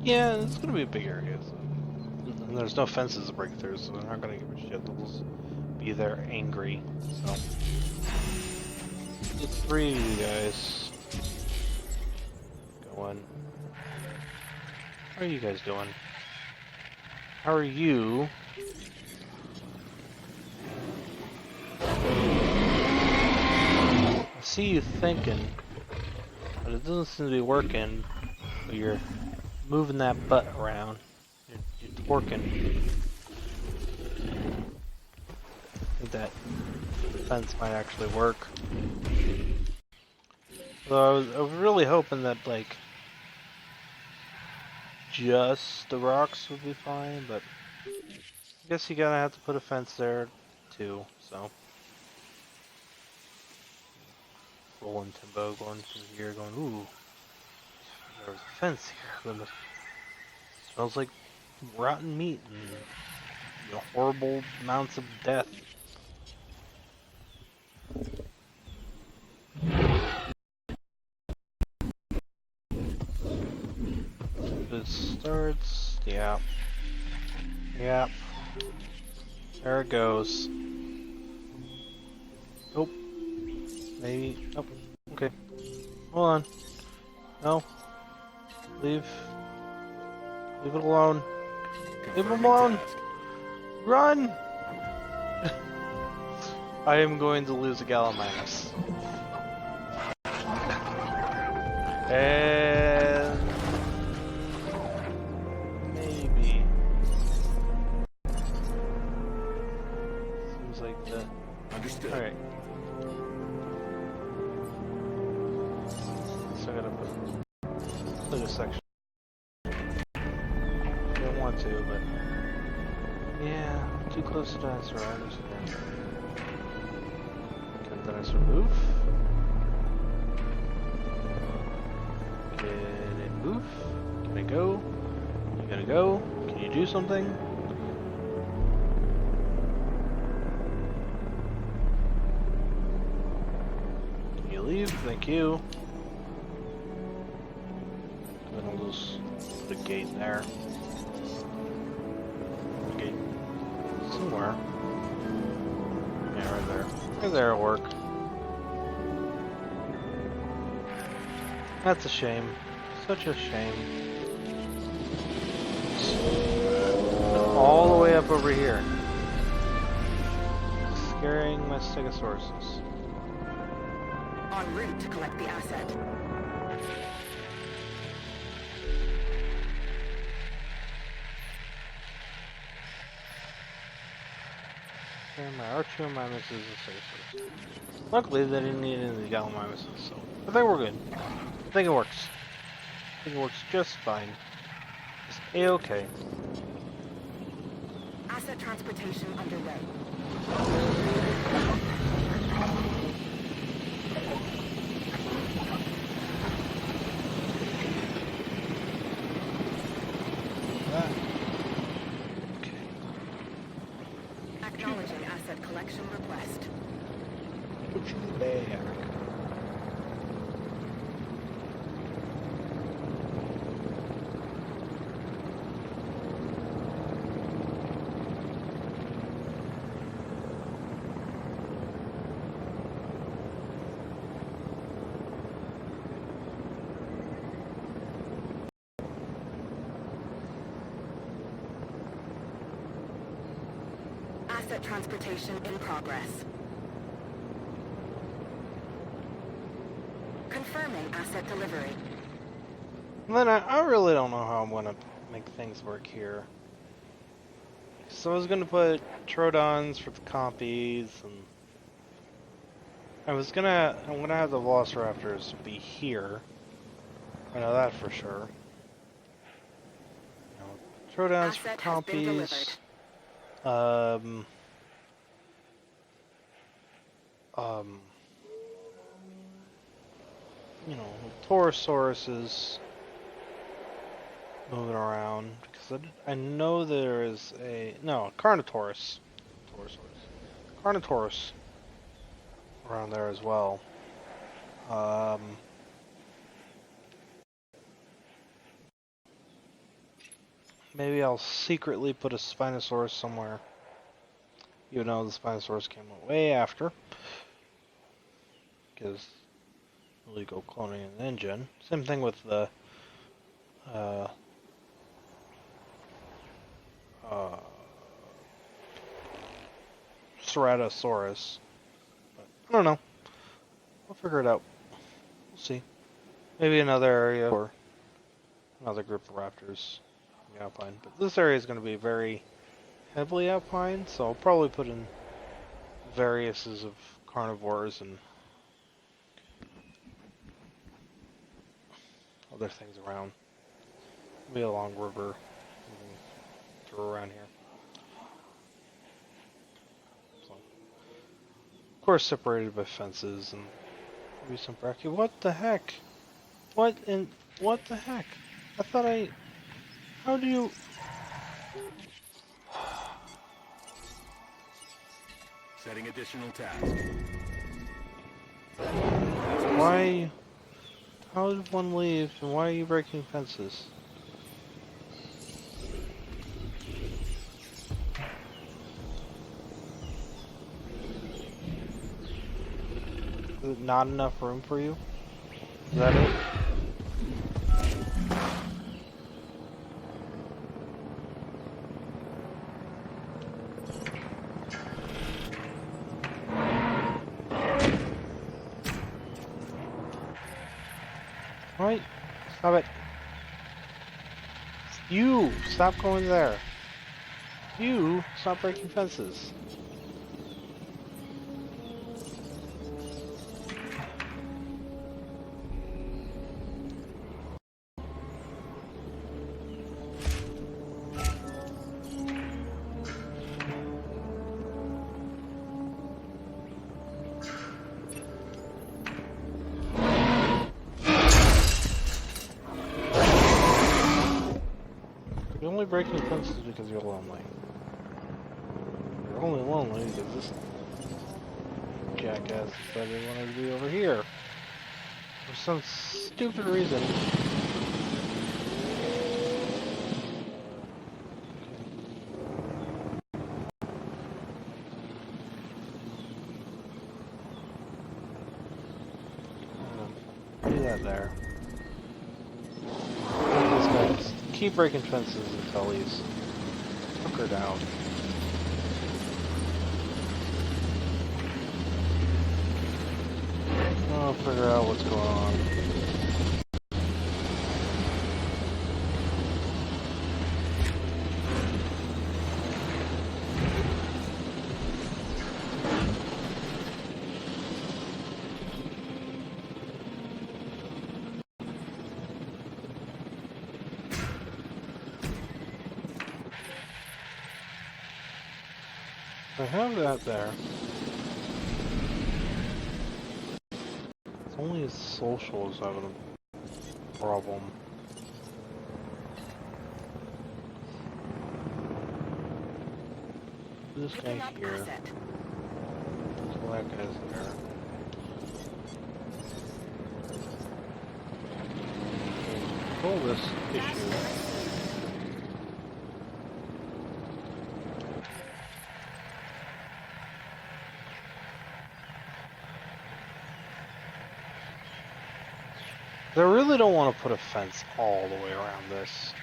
yeah, it's gonna be a big area. So. And there's no fences to break through, so they're not gonna give a shit. They'll just be there angry. So, it's 3 of you guys going. How are you guys doing? How are you? I see you thinking, but it doesn't seem to be working. But you're moving that butt around. You're twerking. I think that fence might actually work. So I was really hoping that like just the rocks would be fine, but I guess you gotta have to put a fence there too. So rolling Timbo going through here, going ooh, there's a fence here. But it smells like rotten meat and horrible amounts of death. It starts, yeah. Yep. There it goes. Nope. Maybe, nope. Okay. Hold on. No. Leave it alone. Leave him alone. Run! I am going to lose a Gallimimus. And maybe. Seems like that. Understood. Alright. So I gotta put a section. Don't want to, but yeah, too close to dinosaur items again. Can dinosaur move? Can it move? Can it go? You gotta go? Can you do something? Can you leave? Thank you. Then I'll just put a gate there. Gate somewhere. Yeah, right there. Right there will work. That's a shame. Such a shame. all the way up over here. Scaring my stegosauruses. En route to collect the asset. And my R2 minuses and Stegosaurus. Luckily, they didn't need any of the Gallimimuses, so I think we're good. I think it works. I think it works just fine. It's A-okay. Asset transportation underway. Acknowledging asset collection request. Put you back. Asset transportation in progress. Confirming asset delivery. And then I really don't know how I'm gonna make things work here. So I was gonna put Troodons for the compies, and I'm gonna have the Velociraptors be here. I know that for sure. You know, Troodons for Asset has been delivered. compies. You know, Taurosauruses moving around, because I know there is Carnotaurus. Carnotaurus around there as well. Maybe I'll secretly put a Spinosaurus somewhere. Even though the Spinosaurus came way after. Because illegal cloning an engine. Same thing with the Ceratosaurus. But I don't know. We'll figure it out. We'll see. Maybe another area or another group of raptors in the Alpine. But this area is going to be very heavily Alpine, so I'll probably put in variouses of carnivores and other things around. Maybe a long river through around here. So, of course, separated by fences and maybe some brachy. What the heck? What the heck? I thought how do you? Setting additional task. Why? How did one leave, and why are you breaking fences? Is it not enough room for you? Is that it? Right? Stop it. You! Stop going there. You! Stop breaking fences. You're only breaking fences because you're lonely. You're only lonely because this jackass decided he wanted to be over here. For some stupid reason. Do that there. Let this guy just keep breaking fences until he's hunkered out. I'll figure out what's going on. I have that there. It's only his social is having a problem. This guy here. So that guy's there. Control this issue. I really don't want to put a fence all the way around this.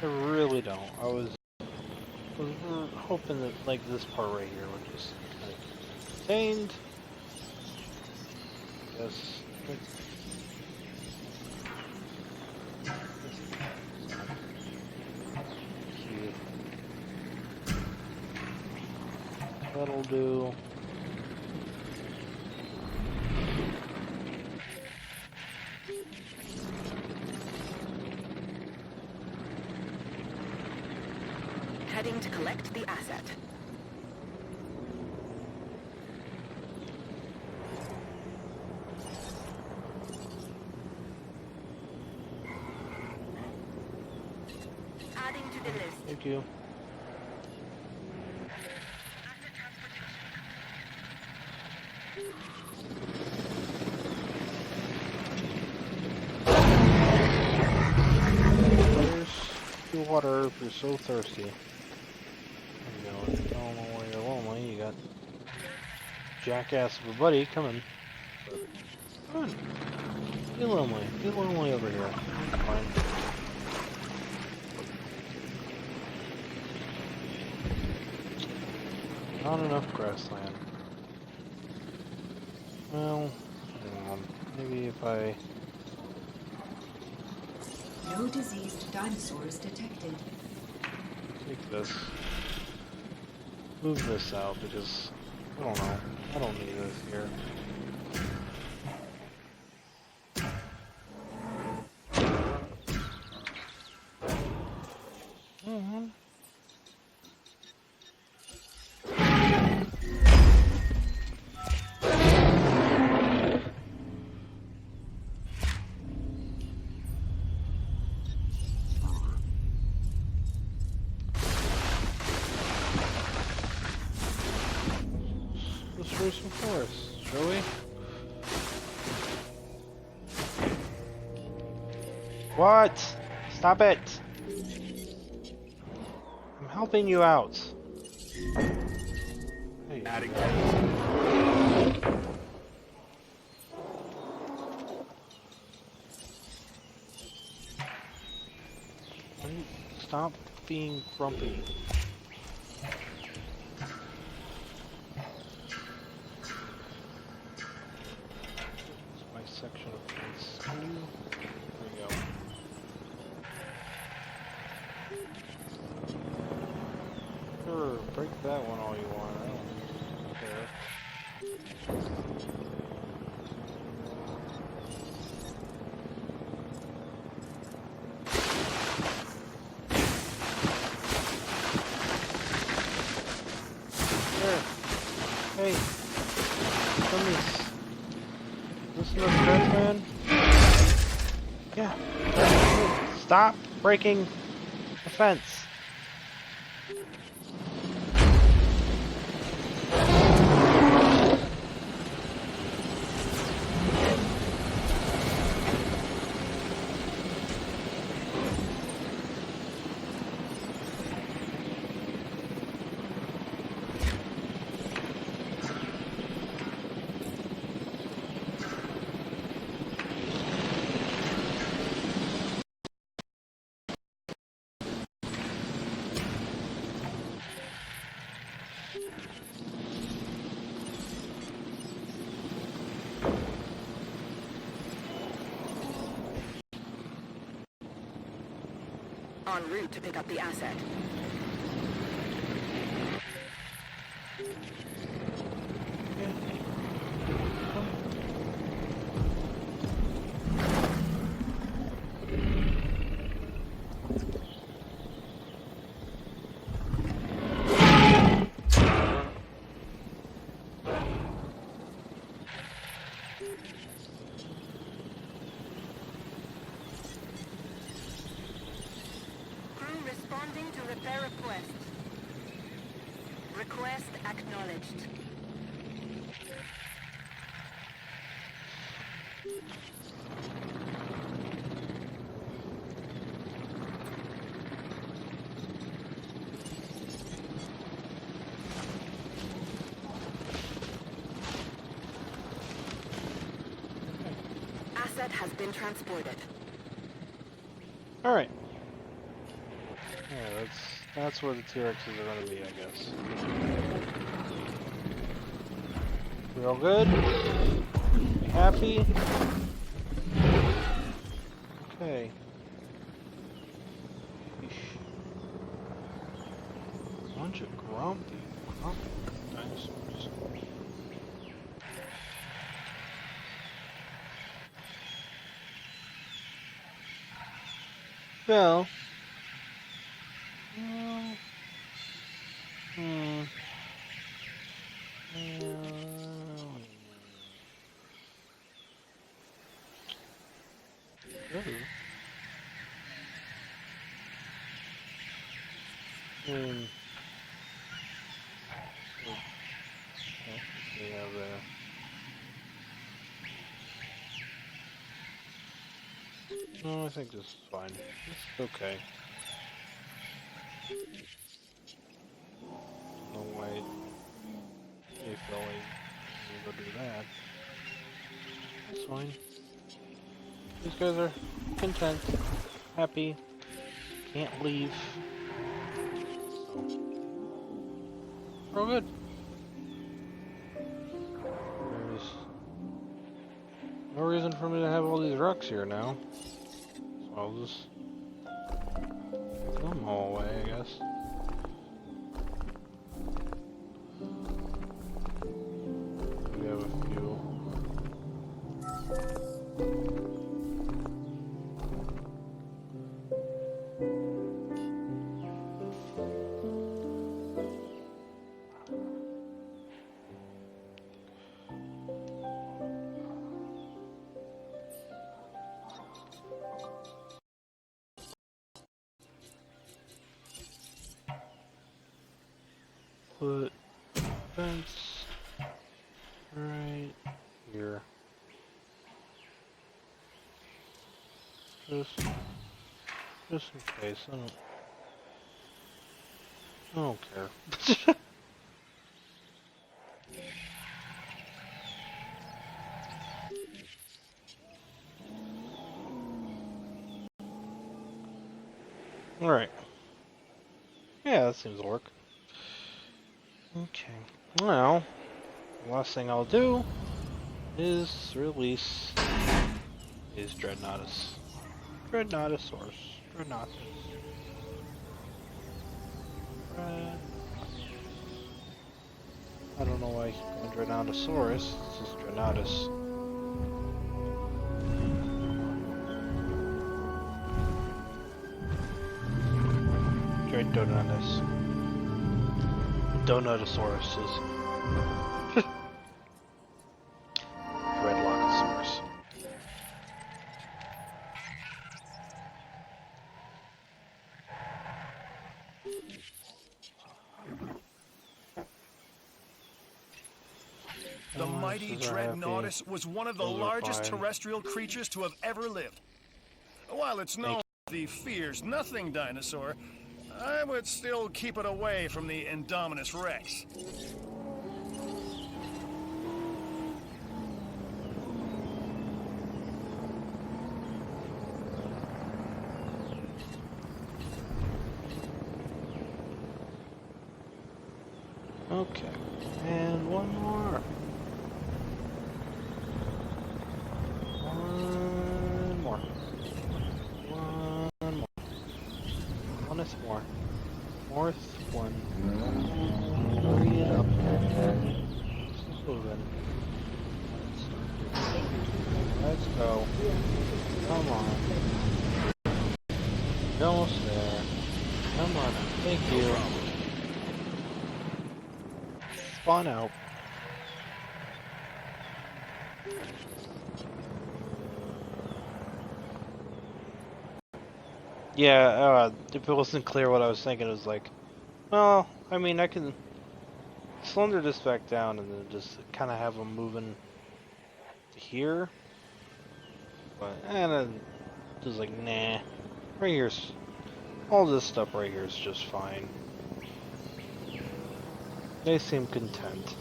I really don't. I was hoping that like this part right here would just like contained. Yes. That'll do. Heading to collect the asset. Adding to the list. Thank you. There's water if you're so thirsty. You know, if you don't know where you're lonely, you got jackass of a buddy coming. Come on. Get lonely. Get lonely over here. It's fine. Not enough grassland. Well, maybe if I... No diseased dinosaurs detected. take this. Move this out because, I don't know, I don't need this here. Let's raise some forests, shall we? What? Stop it! I'm helping you out. Hey. Adding. Stop being grumpy. Section of fence. There we go. Sure, break that one all you want. I don't care. There. Hey. Come here. Listen to the fence, man. Yeah. Stop breaking the fence. En route to pick up the asset. Responding to repair request. Request acknowledged. Asset has been transported. All right. Yeah, that's where the T-Rexes are gonna be, I guess. Real good. Be happy. Okay. Bunch of grumpy dinosaurs. Well. No, I think this is fine. It's okay. No way. If I go do that. That's fine. These guys are content, happy, can't leave. So, we're all good. There's no reason for me to have all these rocks here now. So I'll just throw them all away, I guess. We have a few. Put fence right here. Just in case. I don't care. All right. Yeah, that seems to work. Okay, well, the last thing I'll do is release these Dreadnoughtus. Dreadnoughtosaurus. Dreadnoughtus. I don't know why I keep going Dreadnoughtosaurus. It's just Dreadnoughtus. Dreadnoughtus. Donatosaurus is Dreadlockosaurus. The mighty Dreadnoughtus was one of the largest terrestrial creatures to have ever lived. While it's known the fears nothing dinosaur, I would still keep it away from the Indominus Rex. Okay, and one more. One more. One more. miss more. Fourth one. Hurry it up. Let's move in. Let's go. Come on. You're almost there. Come on. Thank you. Spawn out. Yeah, if it wasn't clear what I was thinking, it was like, well, I mean, I can slender this back down and then just kind of have them moving to here. But, and then just like, nah. Right here's, all this stuff right here is just fine. They seem content.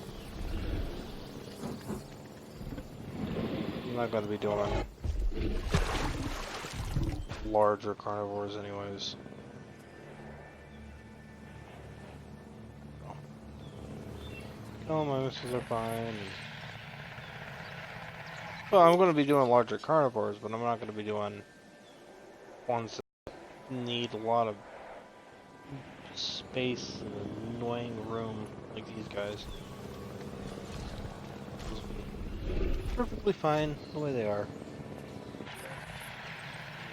I'm not going to be doing larger carnivores anyways. Oh, my misses are fine. Well, I'm going to be doing larger carnivores, but I'm not going to be doing ones that need a lot of space and annoying room like these guys. Perfectly fine the way they are.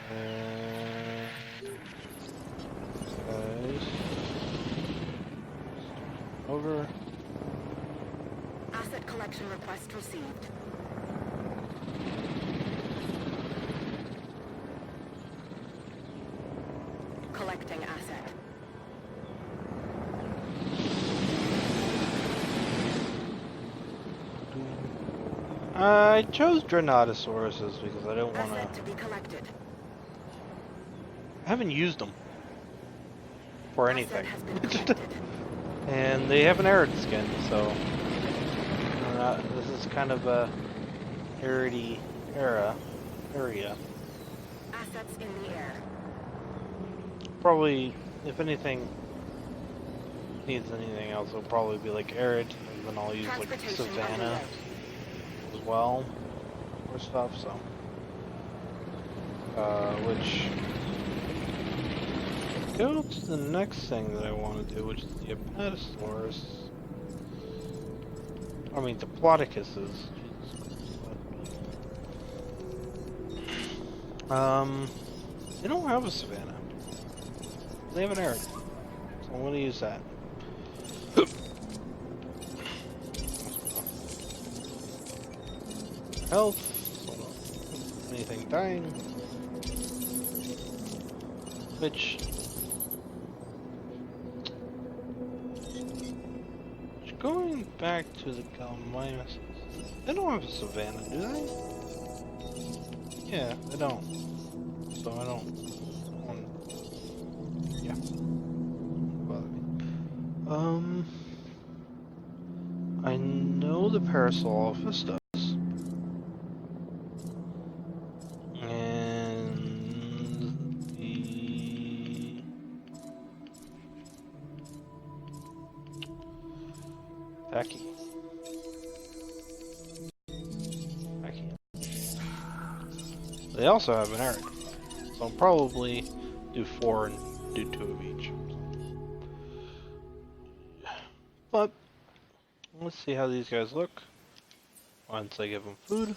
And guys, over. Asset collection request received. Collecting asset. I chose Dreadnoughtosauruses because I don't want Asset to be collected. I haven't used them for Asset anything. has been collected. And they have an arid skin, so this is kind of a aridy area. Assets in the air. Probably, if anything needs anything else, it'll probably be like arid, and then I'll use like Transportation savanna underway. as well for stuff. So, which go to the next thing that I want to do, which is the Apatosaurus. I mean, the Plodicuses. They don't have a savanna. They have an arid. So I'm going to use that. Health. Anything dying. Which going back to the Gallimimus, they don't have a savanna, do they? Yeah, they don't. So I don't want. Yeah. Bother me. I know the Parasaurolophus does. And the Pachy. They also have an arid. So I'll probably do 4 and do 2 of each. But let's see how these guys look once I give them food.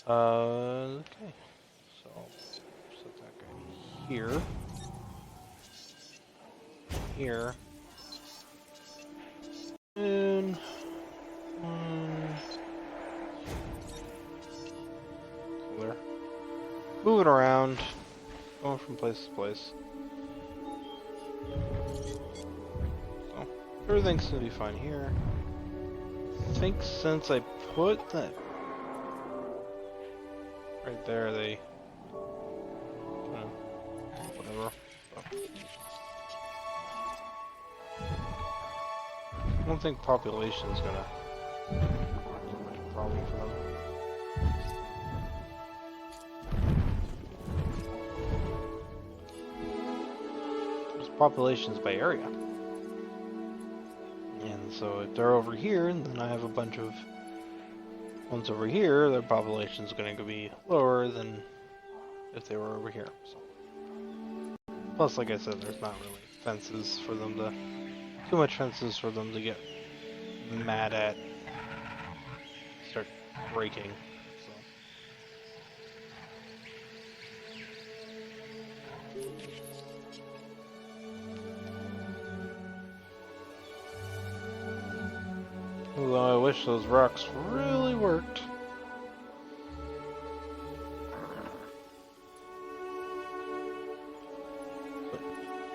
Okay. So set that guy here. Here. And there. Moving around, going from place to place. So everything's gonna be fine here. I think since I put that right there, they whatever. I don't think population is gonna be much of a problem for them. There's populations by area. And so if they're over here, and then I have a bunch of ones over here, their population is going to be lower than if they were over here. So. Plus, like I said, there's not really fences for them to, too much fences for them to get mad at, start breaking. So. Although I wish those rocks really worked. But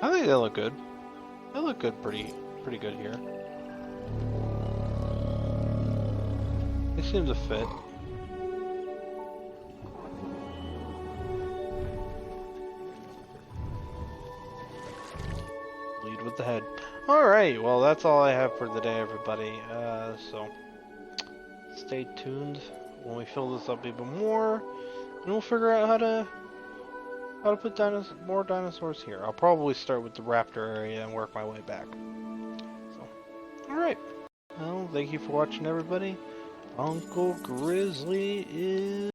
I think they look good. They look good, pretty good here. They seem to fit. Lead with the head. Alright, well that's all I have for the day, everybody. So stay tuned when we fill this up even more, and we'll figure out how to put more dinosaurs here. I'll probably start with the raptor area and work my way back. So, alright. Well, thank you for watching, everybody. Uncle Grizzly is